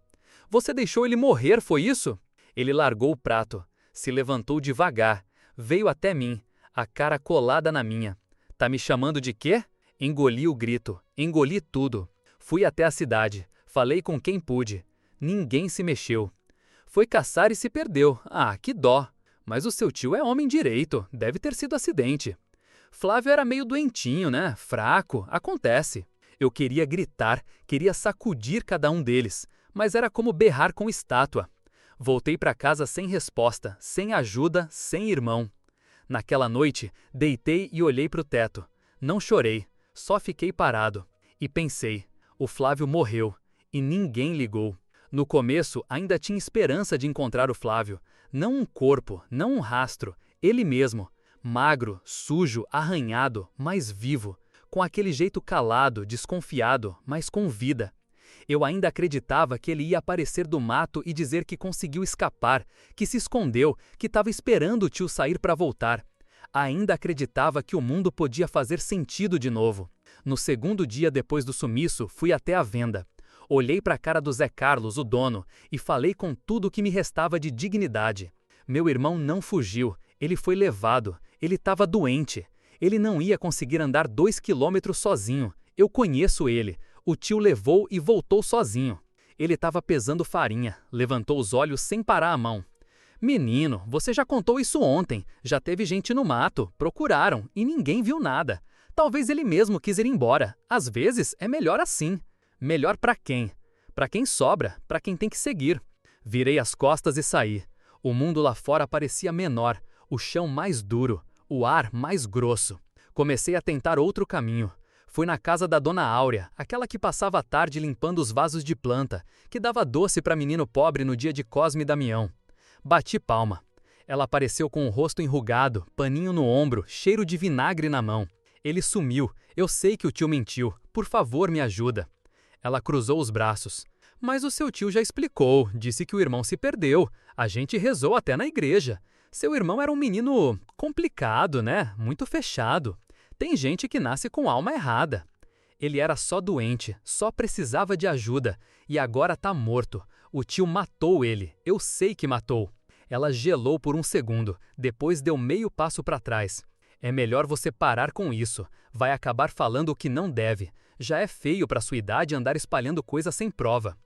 [SPEAKER 2] Você deixou ele morrer, foi isso? Ele largou o prato, se levantou devagar, veio até mim, a cara colada na minha. Tá me chamando de quê? Engoli o grito, engoli tudo. Fui até a cidade, falei com quem pude. Ninguém se mexeu. Foi caçar e se perdeu. Ah, que dó. Mas o seu tio é homem direito, deve ter sido acidente. Flávio era meio doentinho, né? Fraco, acontece. Eu queria gritar, queria sacudir cada um deles, mas era como berrar com estátua. Voltei para casa sem resposta, sem ajuda, sem irmão. Naquela noite, deitei e olhei para o teto. Não chorei. Só fiquei parado e pensei, o Flávio morreu e ninguém ligou. No começo ainda tinha esperança de encontrar o Flávio, não um corpo, não um rastro, ele mesmo, magro, sujo, arranhado, mas vivo, com aquele jeito calado, desconfiado, mas com vida. Eu ainda acreditava que ele ia aparecer do mato e dizer que conseguiu escapar, que se escondeu, que estava esperando o tio sair para voltar. Ainda acreditava que o mundo podia fazer sentido de novo. No segundo dia depois do sumiço, fui até a venda. Olhei para a cara do Zé Carlos, o dono, e falei com tudo o que me restava de dignidade. Meu irmão não fugiu, ele foi levado, ele estava doente. Ele não ia conseguir andar 2 quilômetros sozinho. Eu conheço ele. O tio levou e voltou sozinho. Ele estava pesando farinha, levantou os olhos sem parar a mão. Menino, você já contou isso ontem. Já teve gente no mato, procuraram e ninguém viu nada. Talvez ele mesmo quis ir embora. Às vezes é melhor assim. Melhor para quem? Para quem sobra, para quem tem que seguir. Virei as costas e saí. O mundo lá fora parecia menor, o chão mais duro, o ar mais grosso. Comecei a tentar outro caminho. Fui na casa da Dona Áurea, aquela que passava a tarde limpando os vasos de planta, que dava doce para menino pobre no dia de Cosme e Damião. Bati palma. Ela apareceu com o rosto enrugado, paninho no ombro, cheiro de vinagre na mão. Ele sumiu. Eu sei que o tio mentiu. Por favor, me ajuda. Ela cruzou os braços. Mas o seu tio já explicou, disse que o irmão se perdeu. A gente rezou até na igreja. Seu irmão era um menino complicado, né? Muito fechado. Tem gente que nasce com alma errada. Ele era só doente, só precisava de ajuda. E agora tá morto. O tio matou ele. Eu sei que matou. Ela gelou por um segundo, depois deu meio passo para trás. É melhor você parar com isso. Vai acabar falando o que não deve. Já é feio para sua idade andar espalhando coisa sem prova.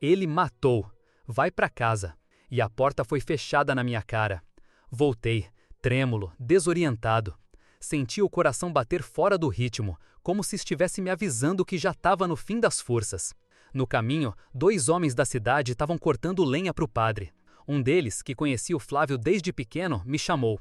[SPEAKER 2] Ele matou. Vai para casa. E a porta foi fechada na minha cara. Voltei, trêmulo, desorientado. Senti o coração bater fora do ritmo, como se estivesse me avisando que já estava no fim das forças. No caminho, 2 homens da cidade estavam cortando lenha para o padre. Um deles, que conhecia o Flávio desde pequeno, me chamou.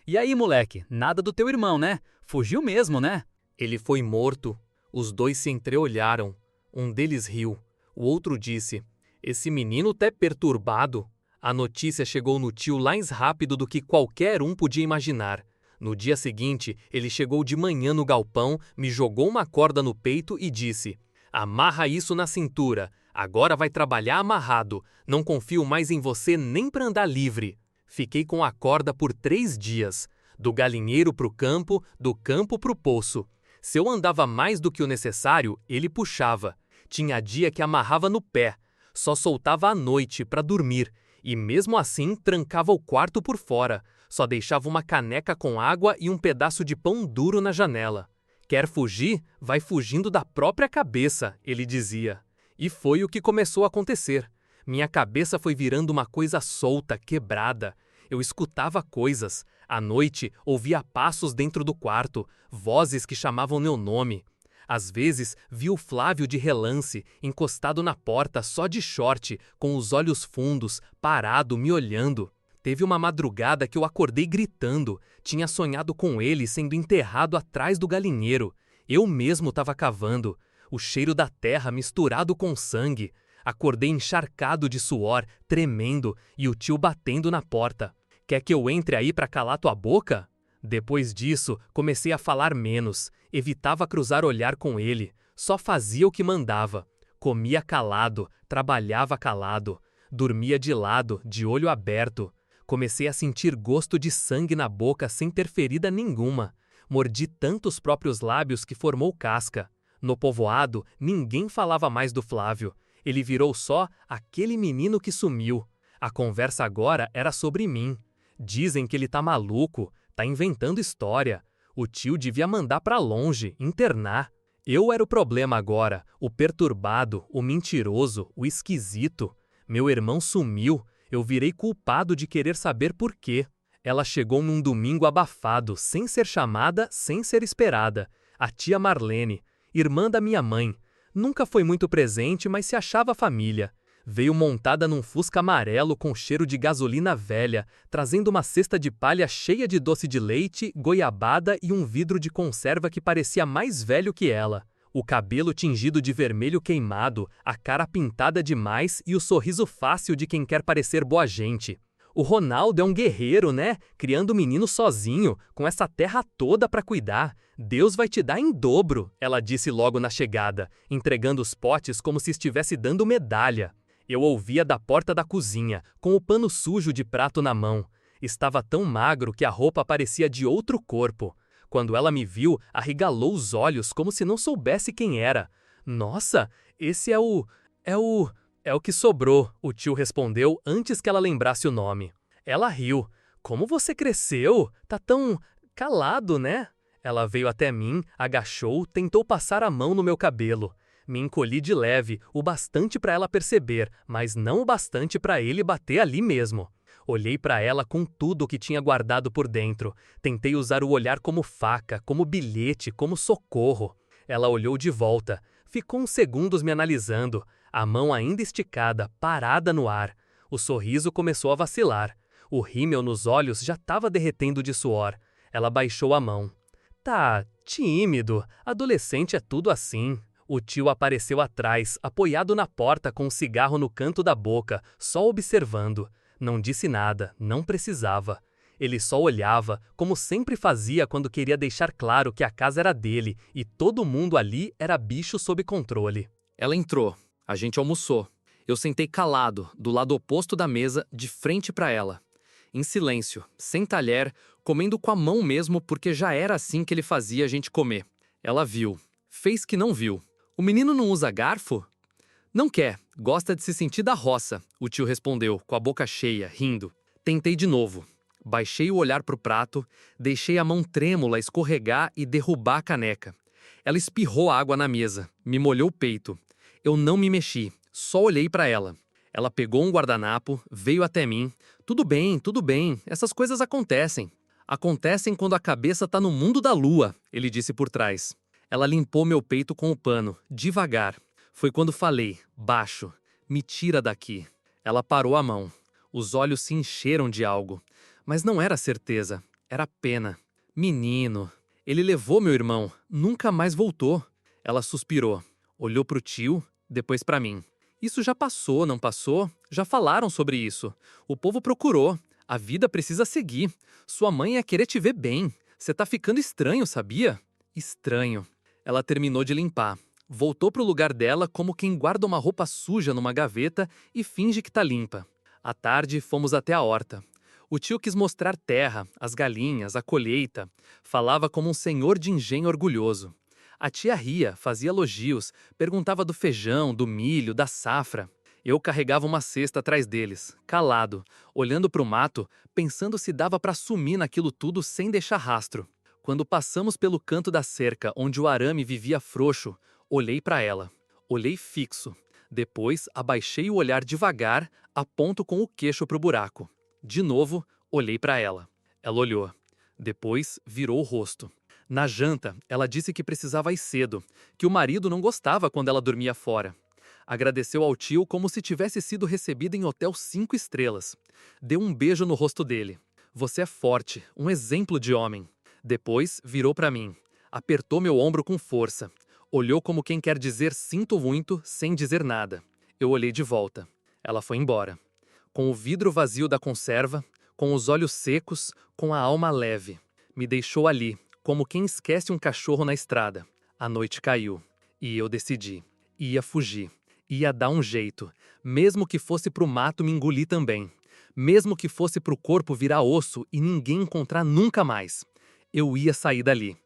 [SPEAKER 2] E aí, moleque, nada do teu irmão, né? Fugiu mesmo, né?
[SPEAKER 1] Ele foi morto. Os 2 se entreolharam. Um deles riu. O outro disse: esse menino tá perturbado. A notícia chegou no tio mais rápido do que qualquer um podia imaginar. No dia seguinte, ele chegou de manhã no galpão, me jogou uma corda no peito e disse: amarra isso na cintura. Agora vai trabalhar amarrado. Não confio mais em você nem para andar livre. Fiquei com a corda por 3 dias. Do galinheiro pro campo, do campo pro poço. Se eu andava mais do que o necessário, ele puxava. Tinha dia que amarrava no pé. Só soltava à noite para dormir. E mesmo assim trancava o quarto por fora. Só deixava uma caneca com água e um pedaço de pão duro na janela. Quer fugir? Vai fugindo da própria cabeça, ele dizia. E foi o que começou a acontecer. Minha cabeça foi virando uma coisa solta, quebrada. Eu escutava coisas. À noite, ouvia passos dentro do quarto, vozes que chamavam meu nome. Às vezes, vi o Flávio de relance, encostado na porta, só de short, com os olhos fundos, parado, me olhando. Teve uma madrugada que eu acordei gritando. Tinha sonhado com ele sendo enterrado atrás do galinheiro. Eu mesmo estava cavando. O cheiro da terra misturado com sangue. Acordei encharcado de suor, tremendo, e o tio batendo na porta. Quer que eu entre aí para calar tua boca? Depois disso, comecei a falar menos. Evitava cruzar olhar com ele. Só fazia o que mandava. Comia calado, trabalhava calado. Dormia de lado, de olho aberto. Comecei a sentir gosto de sangue na boca sem ter ferida nenhuma. Mordi tanto os próprios lábios que formou casca. No povoado, ninguém falava mais do Flávio. Ele virou só aquele menino que sumiu. A conversa agora era sobre mim. Dizem que ele tá maluco, tá inventando história. O tio devia mandar pra longe, internar. Eu era o problema agora, o perturbado, o mentiroso, o esquisito. Meu irmão sumiu, eu virei culpado de querer saber por quê. Ela chegou num domingo abafado, sem ser chamada, sem ser esperada. A tia Marlene, irmã da minha mãe. Nunca foi muito presente, mas se achava família. Veio montada num Fusca amarelo com cheiro de gasolina velha, trazendo uma cesta de palha cheia de doce de leite, goiabada e um vidro de conserva que parecia mais velho que ela. O cabelo tingido de vermelho queimado, a cara pintada demais e o sorriso fácil de quem quer parecer boa gente. O Ronaldo é um guerreiro, né? Criando o menino sozinho, com essa terra toda para cuidar. Deus vai te dar em dobro, ela disse logo na chegada, entregando os potes como se estivesse dando medalha. Eu ouvia da porta da cozinha, com o pano sujo de prato na mão. Estava tão magro que a roupa parecia de outro corpo. Quando ela me viu, arregalou os olhos como se não soubesse quem era. Nossa, esse é o que sobrou, o tio respondeu antes que ela lembrasse o nome. Ela riu. Como você cresceu? Tá tão calado, né? Ela veio até mim, agachou, tentou passar a mão no meu cabelo. Me encolhi de leve, o bastante para ela perceber, mas não o bastante para ele bater ali mesmo. Olhei para ela com tudo o que tinha guardado por dentro. Tentei usar o olhar como faca, como bilhete, como socorro. Ela olhou de volta. Ficou uns segundos me analisando, a mão ainda esticada, parada no ar. O sorriso começou a vacilar.
[SPEAKER 2] O rímel nos olhos já estava derretendo de suor. Ela baixou a mão. Tá tímido. Adolescente é tudo assim. O tio apareceu atrás, apoiado na porta com um cigarro no canto da boca, só observando. Não disse nada, não precisava. Ele só olhava, como sempre fazia quando queria deixar claro que a casa era dele e todo mundo ali era bicho sob controle.
[SPEAKER 3] Ela entrou. A gente almoçou. Eu sentei calado, do lado oposto da mesa, de frente para ela. Em silêncio, sem talher, comendo com a mão mesmo porque já era assim que ele fazia a gente comer. Ela viu. Fez que não viu. O menino não usa garfo? Não quer. Gosta de se sentir da roça, o tio respondeu, com a boca cheia, rindo. Tentei de novo. Baixei o olhar pro prato, deixei a mão trêmula escorregar e derrubar a caneca. Ela espirrou água na mesa, me molhou o peito. Eu não me mexi, só olhei para ela. Ela pegou um guardanapo, veio até mim. Tudo bem, essas coisas acontecem. Acontecem quando a cabeça tá no mundo da lua, ele disse por trás. Ela limpou meu peito com o pano, devagar. Foi quando falei, baixo, me tira daqui. Ela parou a mão. Os olhos se encheram de algo. Mas não era certeza, era pena. Menino. Ele levou meu irmão, nunca mais voltou. Ela suspirou, olhou pro tio, depois pra mim. Isso já passou, não passou? Já falaram sobre isso. O povo procurou. A vida precisa seguir. Sua mãe ia querer te ver bem. Você tá ficando estranho, sabia? Estranho. Ela terminou de limpar. Voltou pro lugar dela como quem guarda uma roupa suja numa gaveta e finge que tá limpa. À tarde, fomos até a horta. O tio quis mostrar terra, as galinhas, a colheita. Falava como um senhor de engenho orgulhoso. A tia ria, fazia elogios, perguntava do feijão, do milho, da safra. Eu carregava uma cesta atrás deles, calado, olhando para o mato, pensando se dava para sumir naquilo tudo sem deixar rastro. Quando passamos pelo canto da cerca onde o arame vivia frouxo, olhei para ela. Olhei fixo. Depois, abaixei o olhar devagar, aponto com o queixo para o buraco. De novo, olhei para ela. Ela olhou. Depois, virou o rosto. Na janta, ela disse que precisava ir cedo, que o marido não gostava quando ela dormia fora. Agradeceu ao tio como se tivesse sido recebida em hotel 5 estrelas. Deu um beijo no rosto dele. Você é forte, um exemplo de homem. Depois, virou para mim. Apertou meu ombro com força. Olhou como quem quer dizer sinto muito, sem dizer nada. Eu olhei de volta. Ela foi embora. Com o vidro vazio da conserva, com os olhos secos, com a alma leve. Me deixou ali, como quem esquece um cachorro na estrada. A noite caiu. E eu decidi. Ia fugir. Ia dar um jeito. Mesmo que fosse pro mato me engolir também. Mesmo que fosse pro corpo virar osso e ninguém encontrar nunca mais. Eu ia sair dali.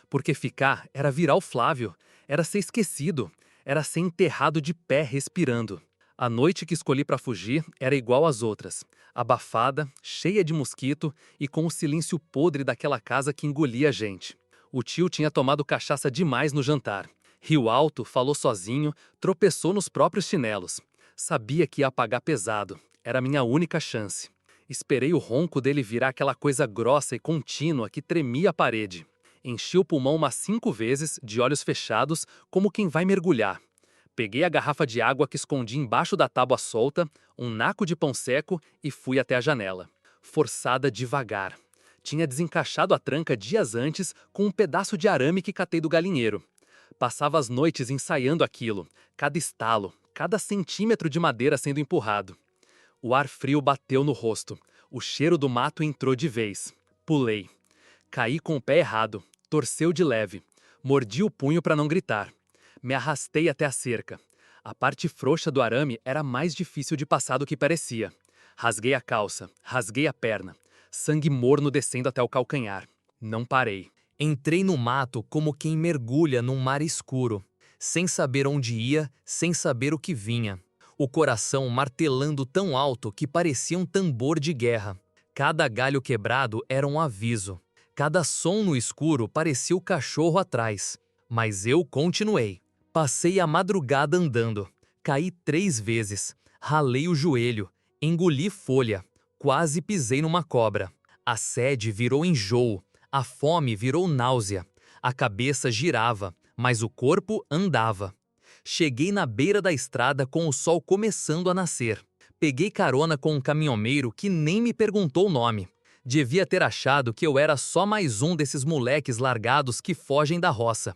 [SPEAKER 3] Porque ficar era virar o Flávio. Era ser esquecido. Era ser enterrado de pé respirando. A noite que escolhi para fugir era igual às outras. Abafada, cheia de mosquito e com o silêncio podre daquela casa que engolia a gente. O tio tinha tomado cachaça demais no jantar. Riu alto, falou sozinho, tropeçou nos próprios chinelos. Sabia que ia pagar pesado. Era a minha única chance. Esperei o ronco dele virar aquela coisa grossa e contínua que tremia a parede. Enchi o pulmão umas 5 vezes, de olhos fechados, como quem vai mergulhar. Peguei a garrafa de água que escondi embaixo da tábua solta, um naco de pão seco e fui até a janela. Forçada devagar. Tinha desencaixado a tranca dias antes com um pedaço de arame que catei do galinheiro. Passava as noites ensaiando aquilo, cada estalo, cada centímetro de madeira sendo empurrado. O ar frio bateu no rosto. O cheiro do mato entrou de vez. Pulei. Caí com o pé errado. Torceu de leve. Mordi o punho para não gritar. Me arrastei até a cerca. A parte frouxa do arame era mais difícil de passar do que parecia. Rasguei a calça, rasguei a perna. Sangue morno descendo até o calcanhar. Não parei.
[SPEAKER 1] Entrei no mato como quem mergulha num mar escuro, sem saber onde ia, sem saber o que vinha. O coração martelando tão alto que parecia um tambor de guerra. Cada galho quebrado era um aviso. Cada som no escuro parecia o cachorro atrás. Mas eu continuei. Passei a madrugada andando. Caí 3 vezes. Ralei o joelho. Engoli folha. Quase pisei numa cobra. A sede virou enjoo. A fome virou náusea. A cabeça girava, mas o corpo andava. Cheguei na beira da estrada com o sol começando a nascer.
[SPEAKER 2] Peguei carona com um caminhoneiro que nem me perguntou o nome. Devia ter achado que eu era só mais um desses moleques largados que fogem da roça.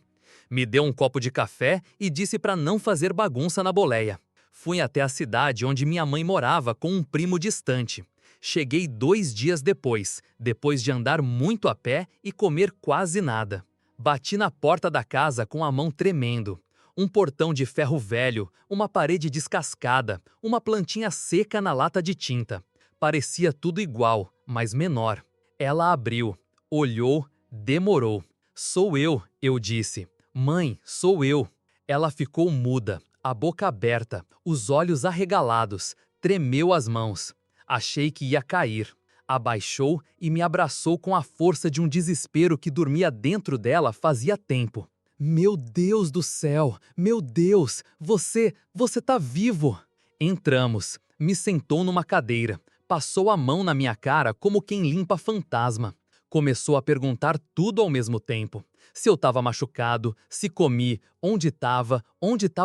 [SPEAKER 2] Me deu um copo de café e disse para não fazer bagunça na boleia. Fui até a cidade onde minha mãe morava com um primo distante. Cheguei 2 dias depois de andar muito a pé e comer quase nada. Bati na porta da casa com a mão tremendo. Um portão de ferro velho, uma parede descascada, uma plantinha seca na lata de tinta. Parecia tudo igual, mas menor. Ela abriu, olhou, demorou. Sou eu disse. Mãe, sou eu. Ela ficou muda, a boca aberta, os olhos arregalados, tremeu as mãos. Achei que ia cair. Abaixou e me abraçou com a força de um desespero que dormia dentro dela fazia tempo. Meu Deus do céu! Meu Deus! Você tá vivo! Entramos. Me sentou numa cadeira. Passou a mão na minha cara como quem limpa fantasma. Começou a perguntar tudo ao mesmo tempo. Se eu estava machucado, se comi, onde estava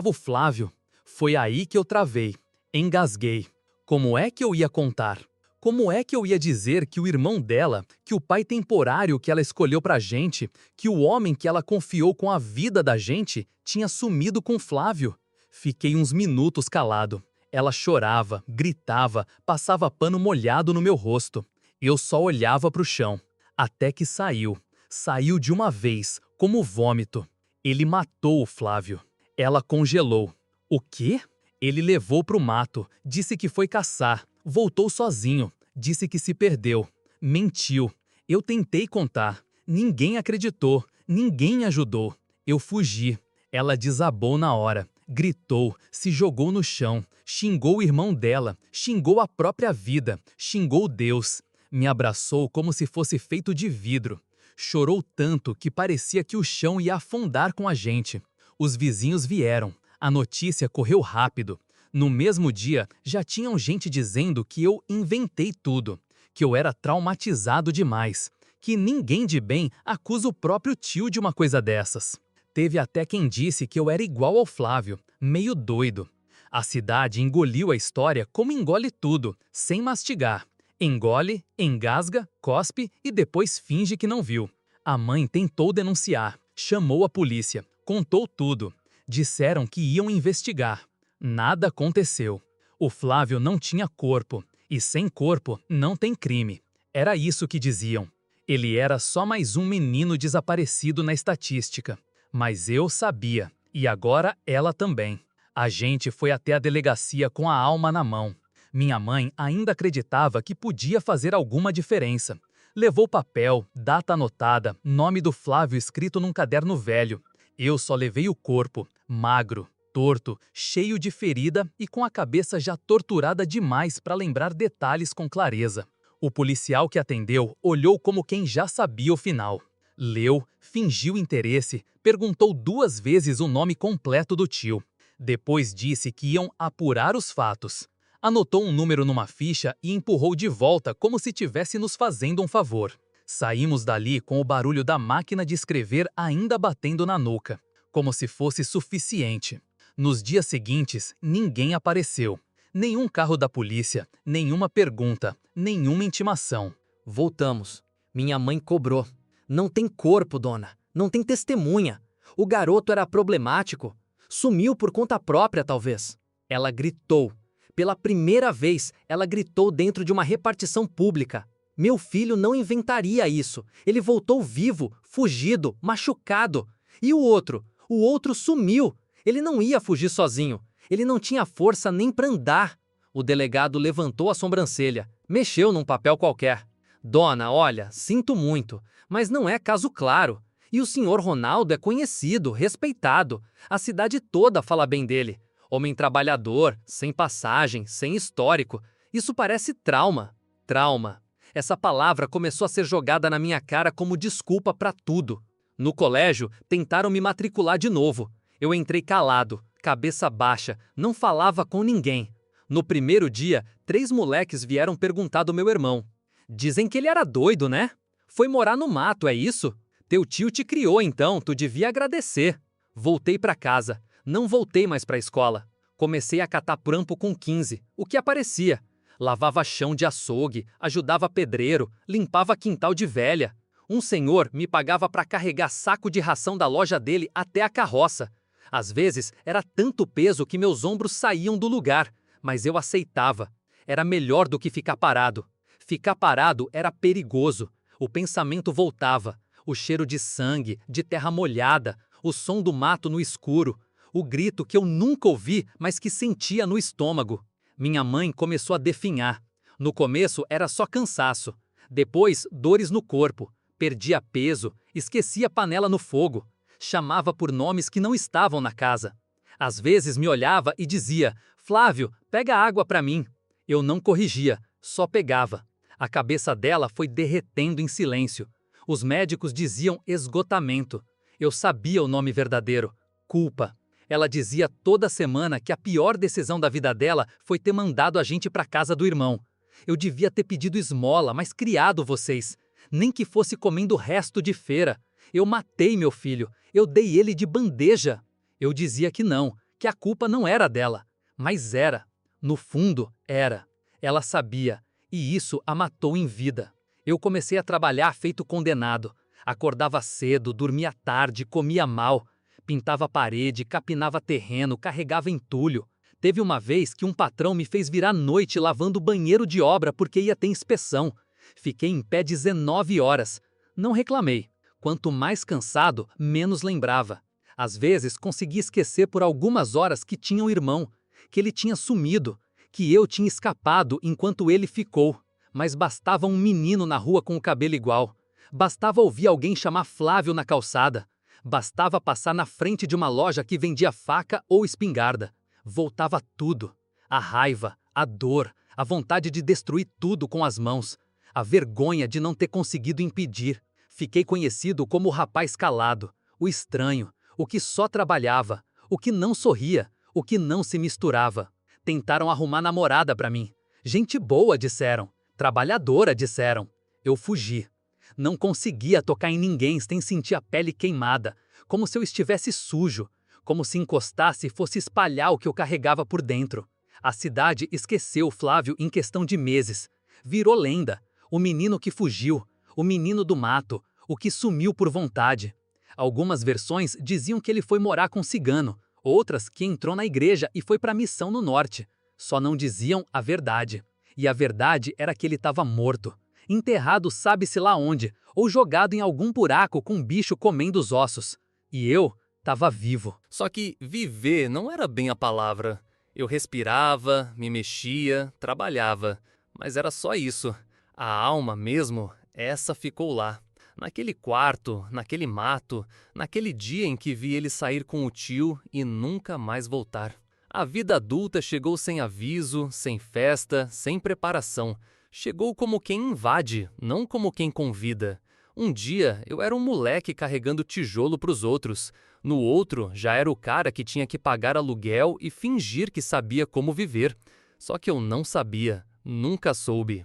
[SPEAKER 2] o Flávio. Foi aí que eu travei. Engasguei. Como é que eu ia contar? Como é que eu ia dizer que o irmão dela, que o pai temporário que ela escolheu pra gente, que o homem que ela confiou com a vida da gente, tinha sumido com Flávio? Fiquei uns minutos calado. Ela chorava, gritava, passava pano molhado no meu rosto. Eu só olhava pro chão. Até que saiu. Saiu de uma vez, como vômito. Ele matou o Flávio. Ela congelou. O quê? Ele levou pro mato, disse que foi caçar. Voltou sozinho, disse que se perdeu. Mentiu. Eu tentei contar. Ninguém acreditou, ninguém ajudou. Eu fugi. Ela desabou na hora. Gritou, se jogou no chão, xingou o irmão dela, xingou a própria vida, xingou Deus. Me abraçou como se fosse feito de vidro. Chorou tanto que parecia que o chão ia afundar com a gente. Os vizinhos vieram. A notícia correu rápido. No mesmo dia, já tinham gente dizendo que eu inventei tudo, que eu era traumatizado demais, que ninguém de bem acusa o próprio tio de uma coisa dessas. Teve até quem disse que eu era igual ao Flávio, meio doido. A cidade engoliu a história como engole tudo, sem mastigar. Engole, engasga, cospe e depois finge que não viu. A mãe tentou denunciar, chamou a polícia, contou tudo. Disseram que iam investigar. Nada aconteceu. O Flávio não tinha corpo, e sem corpo não tem crime. Era isso que diziam. Ele era só mais um menino desaparecido na estatística. Mas eu sabia, e agora ela também. A gente foi até a delegacia com a alma na mão. Minha mãe ainda acreditava que podia fazer alguma diferença. Levou papel, data anotada, nome do Flávio escrito num caderno velho. Eu só levei o corpo, magro, torto, cheio de ferida e com a cabeça já torturada demais para lembrar detalhes com clareza. O policial que atendeu olhou como quem já sabia o final. Leu, fingiu interesse, perguntou 2 vezes o nome completo do tio. Depois disse que iam apurar os fatos. Anotou um número numa ficha e empurrou de volta como se estivesse nos fazendo um favor. Saímos dali com o barulho da máquina de escrever ainda batendo na nuca, como se fosse suficiente. Nos dias seguintes, ninguém apareceu. Nenhum carro da polícia, nenhuma pergunta, nenhuma intimação.
[SPEAKER 3] Voltamos. Minha mãe cobrou. Não tem corpo, dona. Não tem testemunha. O garoto era problemático. Sumiu por conta própria, talvez. Ela gritou. Pela primeira vez, ela gritou dentro de uma repartição pública. Meu filho não inventaria isso. Ele voltou vivo, fugido, machucado. E o outro? O outro sumiu. Ele não ia fugir sozinho. Ele não tinha força nem para andar. O delegado levantou a sobrancelha, mexeu num papel qualquer. Dona, olha, sinto muito, mas não é caso claro. E o senhor Ronaldo é conhecido, respeitado. A cidade toda fala bem dele. Homem trabalhador, sem passagem, sem histórico. Isso parece trauma. Trauma. Essa palavra começou a ser jogada na minha cara como desculpa para tudo. No colégio, tentaram me matricular de novo. Eu entrei calado, cabeça baixa, não falava com ninguém. No primeiro dia, 3 moleques vieram perguntar do meu irmão. Dizem que ele era doido, né? Foi morar no mato, é isso? Teu tio te criou então, tu devia agradecer. Voltei para casa. Não voltei mais para a escola.
[SPEAKER 2] Comecei a catar trampo com 15, o que aparecia. Lavava chão de açougue, ajudava pedreiro, limpava quintal de velha. Um senhor me pagava para carregar saco de ração da loja dele até a carroça. Às vezes, era tanto peso que meus ombros saíam do lugar, mas eu aceitava. Era melhor do que ficar parado. Ficar parado era perigoso. O pensamento voltava. O cheiro de sangue, de terra molhada, o som do mato no escuro, o grito que eu nunca ouvi, mas que sentia no estômago. Minha mãe começou a definhar. No começo era só cansaço. Depois, dores no corpo. Perdia peso, esquecia a panela no fogo. Chamava por nomes que não estavam na casa. Às vezes me olhava e dizia: "Flávio, pega água para mim." Eu não corrigia, só pegava. A cabeça dela foi derretendo em silêncio. Os médicos diziam esgotamento. Eu sabia o nome verdadeiro: culpa. Ela dizia toda semana que a pior decisão da vida dela foi ter mandado a gente para casa do irmão. Eu devia ter pedido esmola, mas criado vocês. Nem que fosse comendo o resto de feira. Eu matei meu filho. Eu dei ele de bandeja. Eu dizia que não, que a culpa não era dela. Mas era. No fundo, era. Ela sabia. E isso a matou em vida. Eu comecei a trabalhar feito condenado. Acordava cedo, dormia tarde, comia mal. Pintava a parede, capinava terreno, carregava entulho. Teve uma vez que um patrão me fez virar noite lavando banheiro de obra porque ia ter inspeção. Fiquei em pé 19 horas. Não reclamei. Quanto mais cansado, menos lembrava. Às vezes conseguia esquecer por algumas horas que tinha um irmão, que ele tinha sumido, que eu tinha escapado enquanto ele ficou. Mas bastava um menino na rua com o cabelo igual. Bastava ouvir alguém chamar Flávio na calçada. Bastava passar na frente de uma loja que vendia faca ou espingarda. Voltava tudo. A raiva, a dor, a vontade de destruir tudo com as mãos. A vergonha de não ter conseguido impedir. Fiquei conhecido como o rapaz calado, o estranho, o que só trabalhava, o que não sorria, o que não se misturava. Tentaram arrumar namorada para mim. Gente boa, disseram. Trabalhadora, disseram. Eu fugi. Não conseguia tocar em ninguém sem sentir a pele queimada, como se eu estivesse sujo, como se encostasse e fosse espalhar o que eu carregava por dentro. A cidade esqueceu Flávio em questão de meses. Virou lenda. O menino que fugiu, o menino do mato, o que sumiu por vontade. Algumas versões diziam que ele foi morar com um cigano, outras que entrou na igreja e foi para a missão no norte. Só não diziam a verdade. E a verdade era que ele estava morto. Enterrado sabe-se lá onde, ou jogado em algum buraco com um bicho comendo os ossos. E eu estava vivo.
[SPEAKER 3] Só que viver não era bem a palavra. Eu respirava, me mexia, trabalhava. Mas era só isso. A alma mesmo, essa ficou lá. Naquele quarto, naquele mato, naquele dia em que vi ele sair com o tio e nunca mais voltar. A vida adulta chegou sem aviso, sem festa, sem preparação. Chegou como quem invade, não como quem convida. Um dia eu era um moleque carregando tijolo para os outros. No outro já era o cara que tinha que pagar aluguel e fingir que sabia como viver. Só que eu não sabia, nunca soube.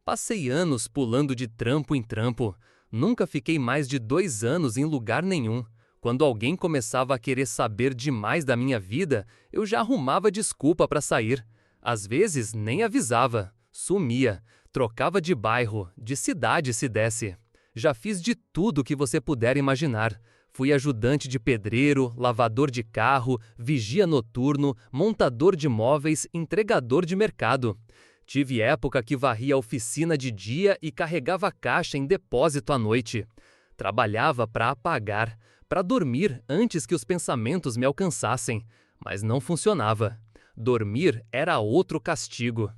[SPEAKER 3] Passei anos pulando de trampo em trampo. Nunca fiquei mais de 2 anos em lugar nenhum. Quando alguém começava a querer saber demais da minha vida, eu já arrumava desculpa para sair. Às vezes nem avisava. Sumia, trocava de bairro, de cidade se desse. Já fiz de tudo que você puder imaginar. Fui ajudante de pedreiro, lavador de carro, vigia noturno, montador de móveis, entregador de mercado. Tive época que varria a oficina de dia e carregava caixa em depósito à noite. Trabalhava para apagar, para dormir antes que os pensamentos me alcançassem, mas não funcionava. Dormir era outro castigo.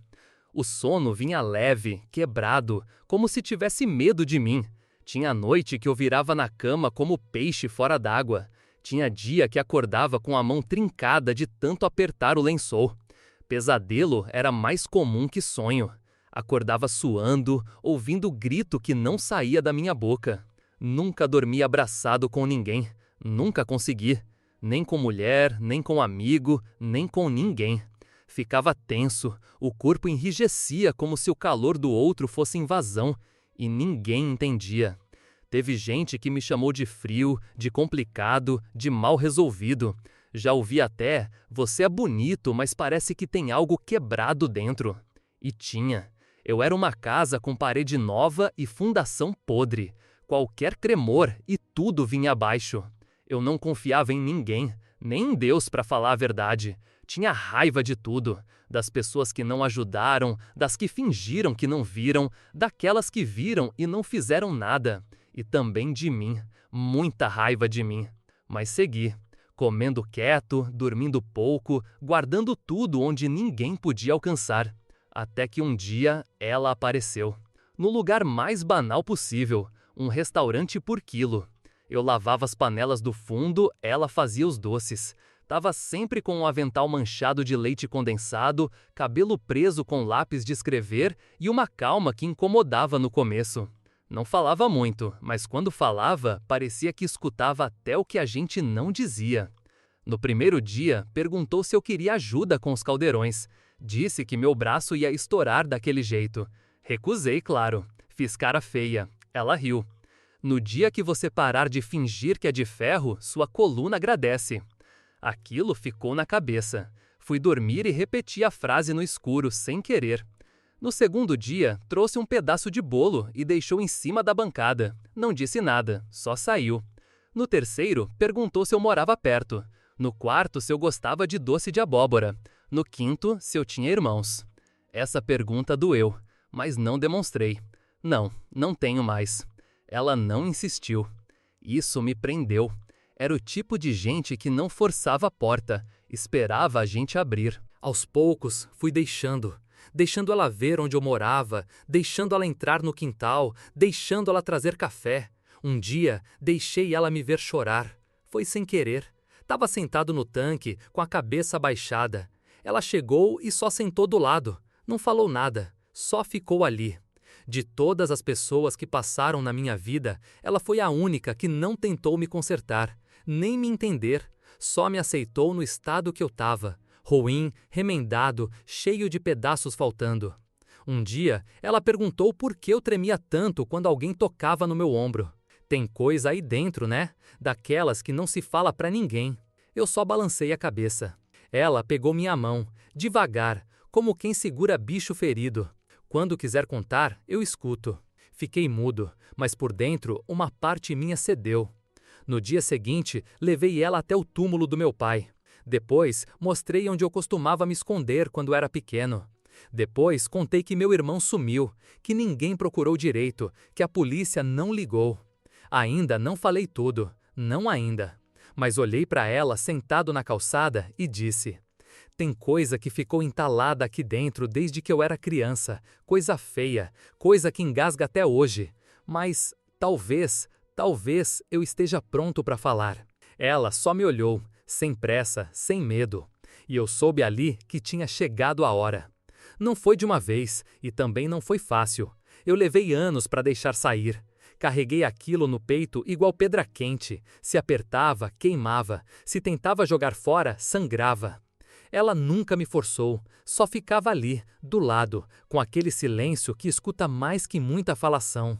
[SPEAKER 3] O sono vinha leve, quebrado, como se tivesse medo de mim. Tinha noite que eu virava na cama como peixe fora d'água. Tinha dia que acordava com a mão trincada de tanto apertar o lençol. Pesadelo era mais comum que sonho. Acordava suando, ouvindo o grito que não saía da minha boca. Nunca dormi abraçado com ninguém. Nunca consegui. Nem com mulher, nem com amigo, nem com ninguém. Ficava tenso, o corpo enrijecia como se o calor do outro fosse invasão, e ninguém entendia. Teve gente que me chamou de frio, de complicado, de mal resolvido.
[SPEAKER 2] Já ouvi até, você é bonito, mas parece que tem algo quebrado dentro. E tinha. Eu era uma casa com parede nova e fundação podre. Qualquer tremor e tudo vinha abaixo. Eu não confiava em ninguém, nem em Deus para falar a verdade. Tinha raiva de tudo. Das pessoas que não ajudaram, das que fingiram que não viram, daquelas que viram e não fizeram nada. E também de mim. Muita raiva de mim. Mas segui. Comendo quieto, dormindo pouco, guardando tudo onde ninguém podia alcançar. Até que um dia ela apareceu. No lugar mais banal possível, um restaurante por quilo. Eu lavava as panelas do fundo, ela fazia os doces. Tava sempre com um avental manchado de leite condensado, cabelo preso com lápis de escrever e uma calma que incomodava no começo. Não falava muito, mas quando falava, parecia que escutava até o que a gente não dizia. No primeiro dia, perguntou se eu queria ajuda com os caldeirões. Disse que meu braço ia estourar daquele jeito. Recusei, claro. Fiz cara feia. Ela riu. No dia que você parar de fingir que é de ferro, sua coluna agradece. Aquilo ficou na cabeça. Fui dormir e repeti a frase no escuro, sem querer. No segundo dia, trouxe um pedaço de bolo e deixou em cima da bancada. Não disse nada, só saiu. No terceiro, perguntou se eu morava perto. No quarto, se eu gostava de doce de abóbora. No quinto, se eu tinha irmãos. Essa pergunta doeu, mas não demonstrei. Não, não tenho mais. Ela não insistiu. Isso me prendeu. Era o tipo de gente que não forçava a porta, esperava a gente abrir.
[SPEAKER 3] Aos poucos, fui deixando ela ver onde eu morava, deixando ela entrar no quintal, deixando ela trazer café. Um dia, deixei ela me ver chorar. Foi sem querer. Tava sentado no tanque, com a cabeça abaixada. Ela chegou e só sentou do lado. Não falou nada, só ficou ali. De todas as pessoas que passaram na minha vida, ela foi a única que não tentou me consertar, nem me entender. Só me aceitou no estado que eu tava. Ruim, remendado, cheio de pedaços faltando. Um dia, ela perguntou por que eu tremia tanto quando alguém tocava no meu ombro. Tem coisa aí dentro, né? Daquelas que não se fala pra ninguém. Eu só balancei a cabeça. Ela pegou minha mão, devagar, como quem segura bicho ferido. Quando quiser contar, eu escuto. Fiquei mudo, mas por dentro uma parte minha cedeu. No dia seguinte, levei ela até o túmulo do meu pai. Depois, mostrei onde eu costumava me esconder quando era pequeno. Depois, contei que meu irmão sumiu, que ninguém procurou direito, que a polícia não ligou. Ainda não falei tudo, não ainda. Mas olhei para ela sentado na calçada e disse: tem coisa que ficou entalada aqui dentro desde que eu era criança, coisa feia, coisa que engasga até hoje. Mas talvez eu esteja pronto para falar. Ela só me olhou, sem pressa, sem medo. E eu soube ali que tinha chegado a hora. Não foi de uma vez e também não foi fácil. Eu levei anos para deixar sair. Carreguei aquilo no peito igual pedra quente. Se apertava, queimava. Se tentava jogar fora, sangrava. Ela nunca me forçou, só ficava ali, do lado, com aquele silêncio que escuta mais que muita falação.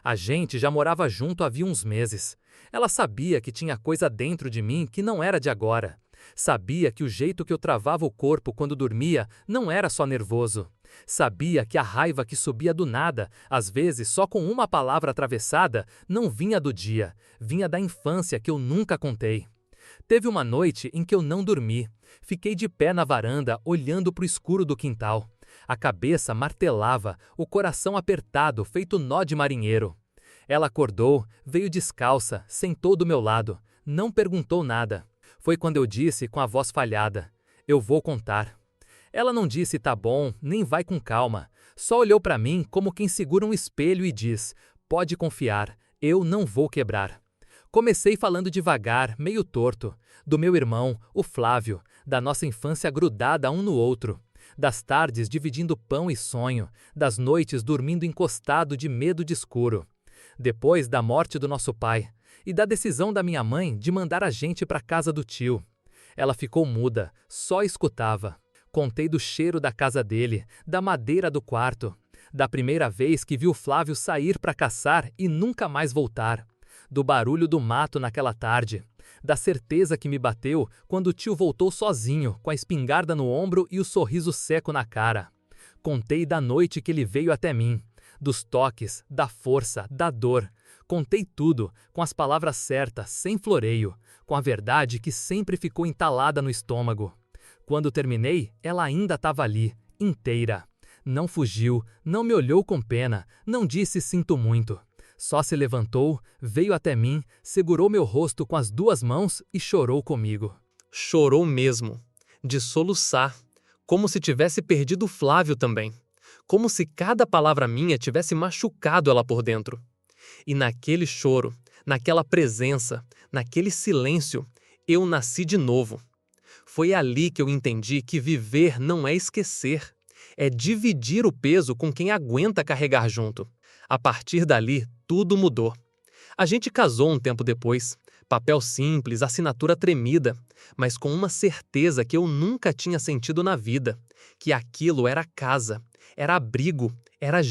[SPEAKER 3] A gente já morava junto havia uns meses. Ela sabia que tinha coisa dentro de mim que não era de agora. Sabia que o jeito que eu travava o corpo quando dormia não era só nervoso. Sabia que a raiva que subia do nada, às vezes só com uma palavra atravessada, não vinha do dia, vinha da infância que eu nunca contei. Teve uma noite em que eu não dormi. Fiquei de pé na varanda, olhando para o escuro do quintal. A cabeça martelava, o coração apertado, feito nó de marinheiro. Ela acordou, veio descalça, sentou do meu lado. Não perguntou nada. Foi quando eu disse com a voz falhada: eu vou contar. Ela não disse tá bom, nem vai com calma. Só olhou para mim como quem segura um espelho e diz: pode confiar, eu não vou quebrar. Comecei falando devagar, meio torto, do meu irmão, o Flávio, da nossa infância grudada um no outro, das tardes dividindo pão e sonho, das noites dormindo encostado de medo de escuro. Depois da morte do nosso pai e da decisão da minha mãe de mandar a gente para casa do tio. Ela ficou muda, só escutava. Contei do cheiro da casa dele, da madeira do quarto, da primeira vez que viu Flávio sair para caçar e nunca mais voltar, do barulho do mato naquela tarde,
[SPEAKER 2] Da certeza que me bateu quando o tio voltou sozinho, com a espingarda no ombro e o sorriso seco na cara. Contei da noite que ele veio até mim, dos toques, da força, da dor. Contei tudo, com as palavras certas, sem floreio, com a verdade que sempre ficou entalada no estômago. Quando terminei, ela ainda estava ali, inteira. Não fugiu, não me olhou com pena, não disse sinto muito. Só se levantou, veio até mim, segurou meu rosto com as 2 mãos e chorou comigo.
[SPEAKER 1] Chorou mesmo, de soluçar, como se tivesse perdido Flávio também. Como se cada palavra minha tivesse machucado ela por dentro. E naquele choro, naquela presença, naquele silêncio, eu nasci de novo. Foi ali que eu entendi que viver não é esquecer, é dividir o peso com quem aguenta carregar junto. A partir dali, tudo mudou. A gente casou um tempo depois, papel simples, assinatura tremida, mas com uma certeza que eu nunca tinha sentido na vida, que aquilo era casa, era abrigo, era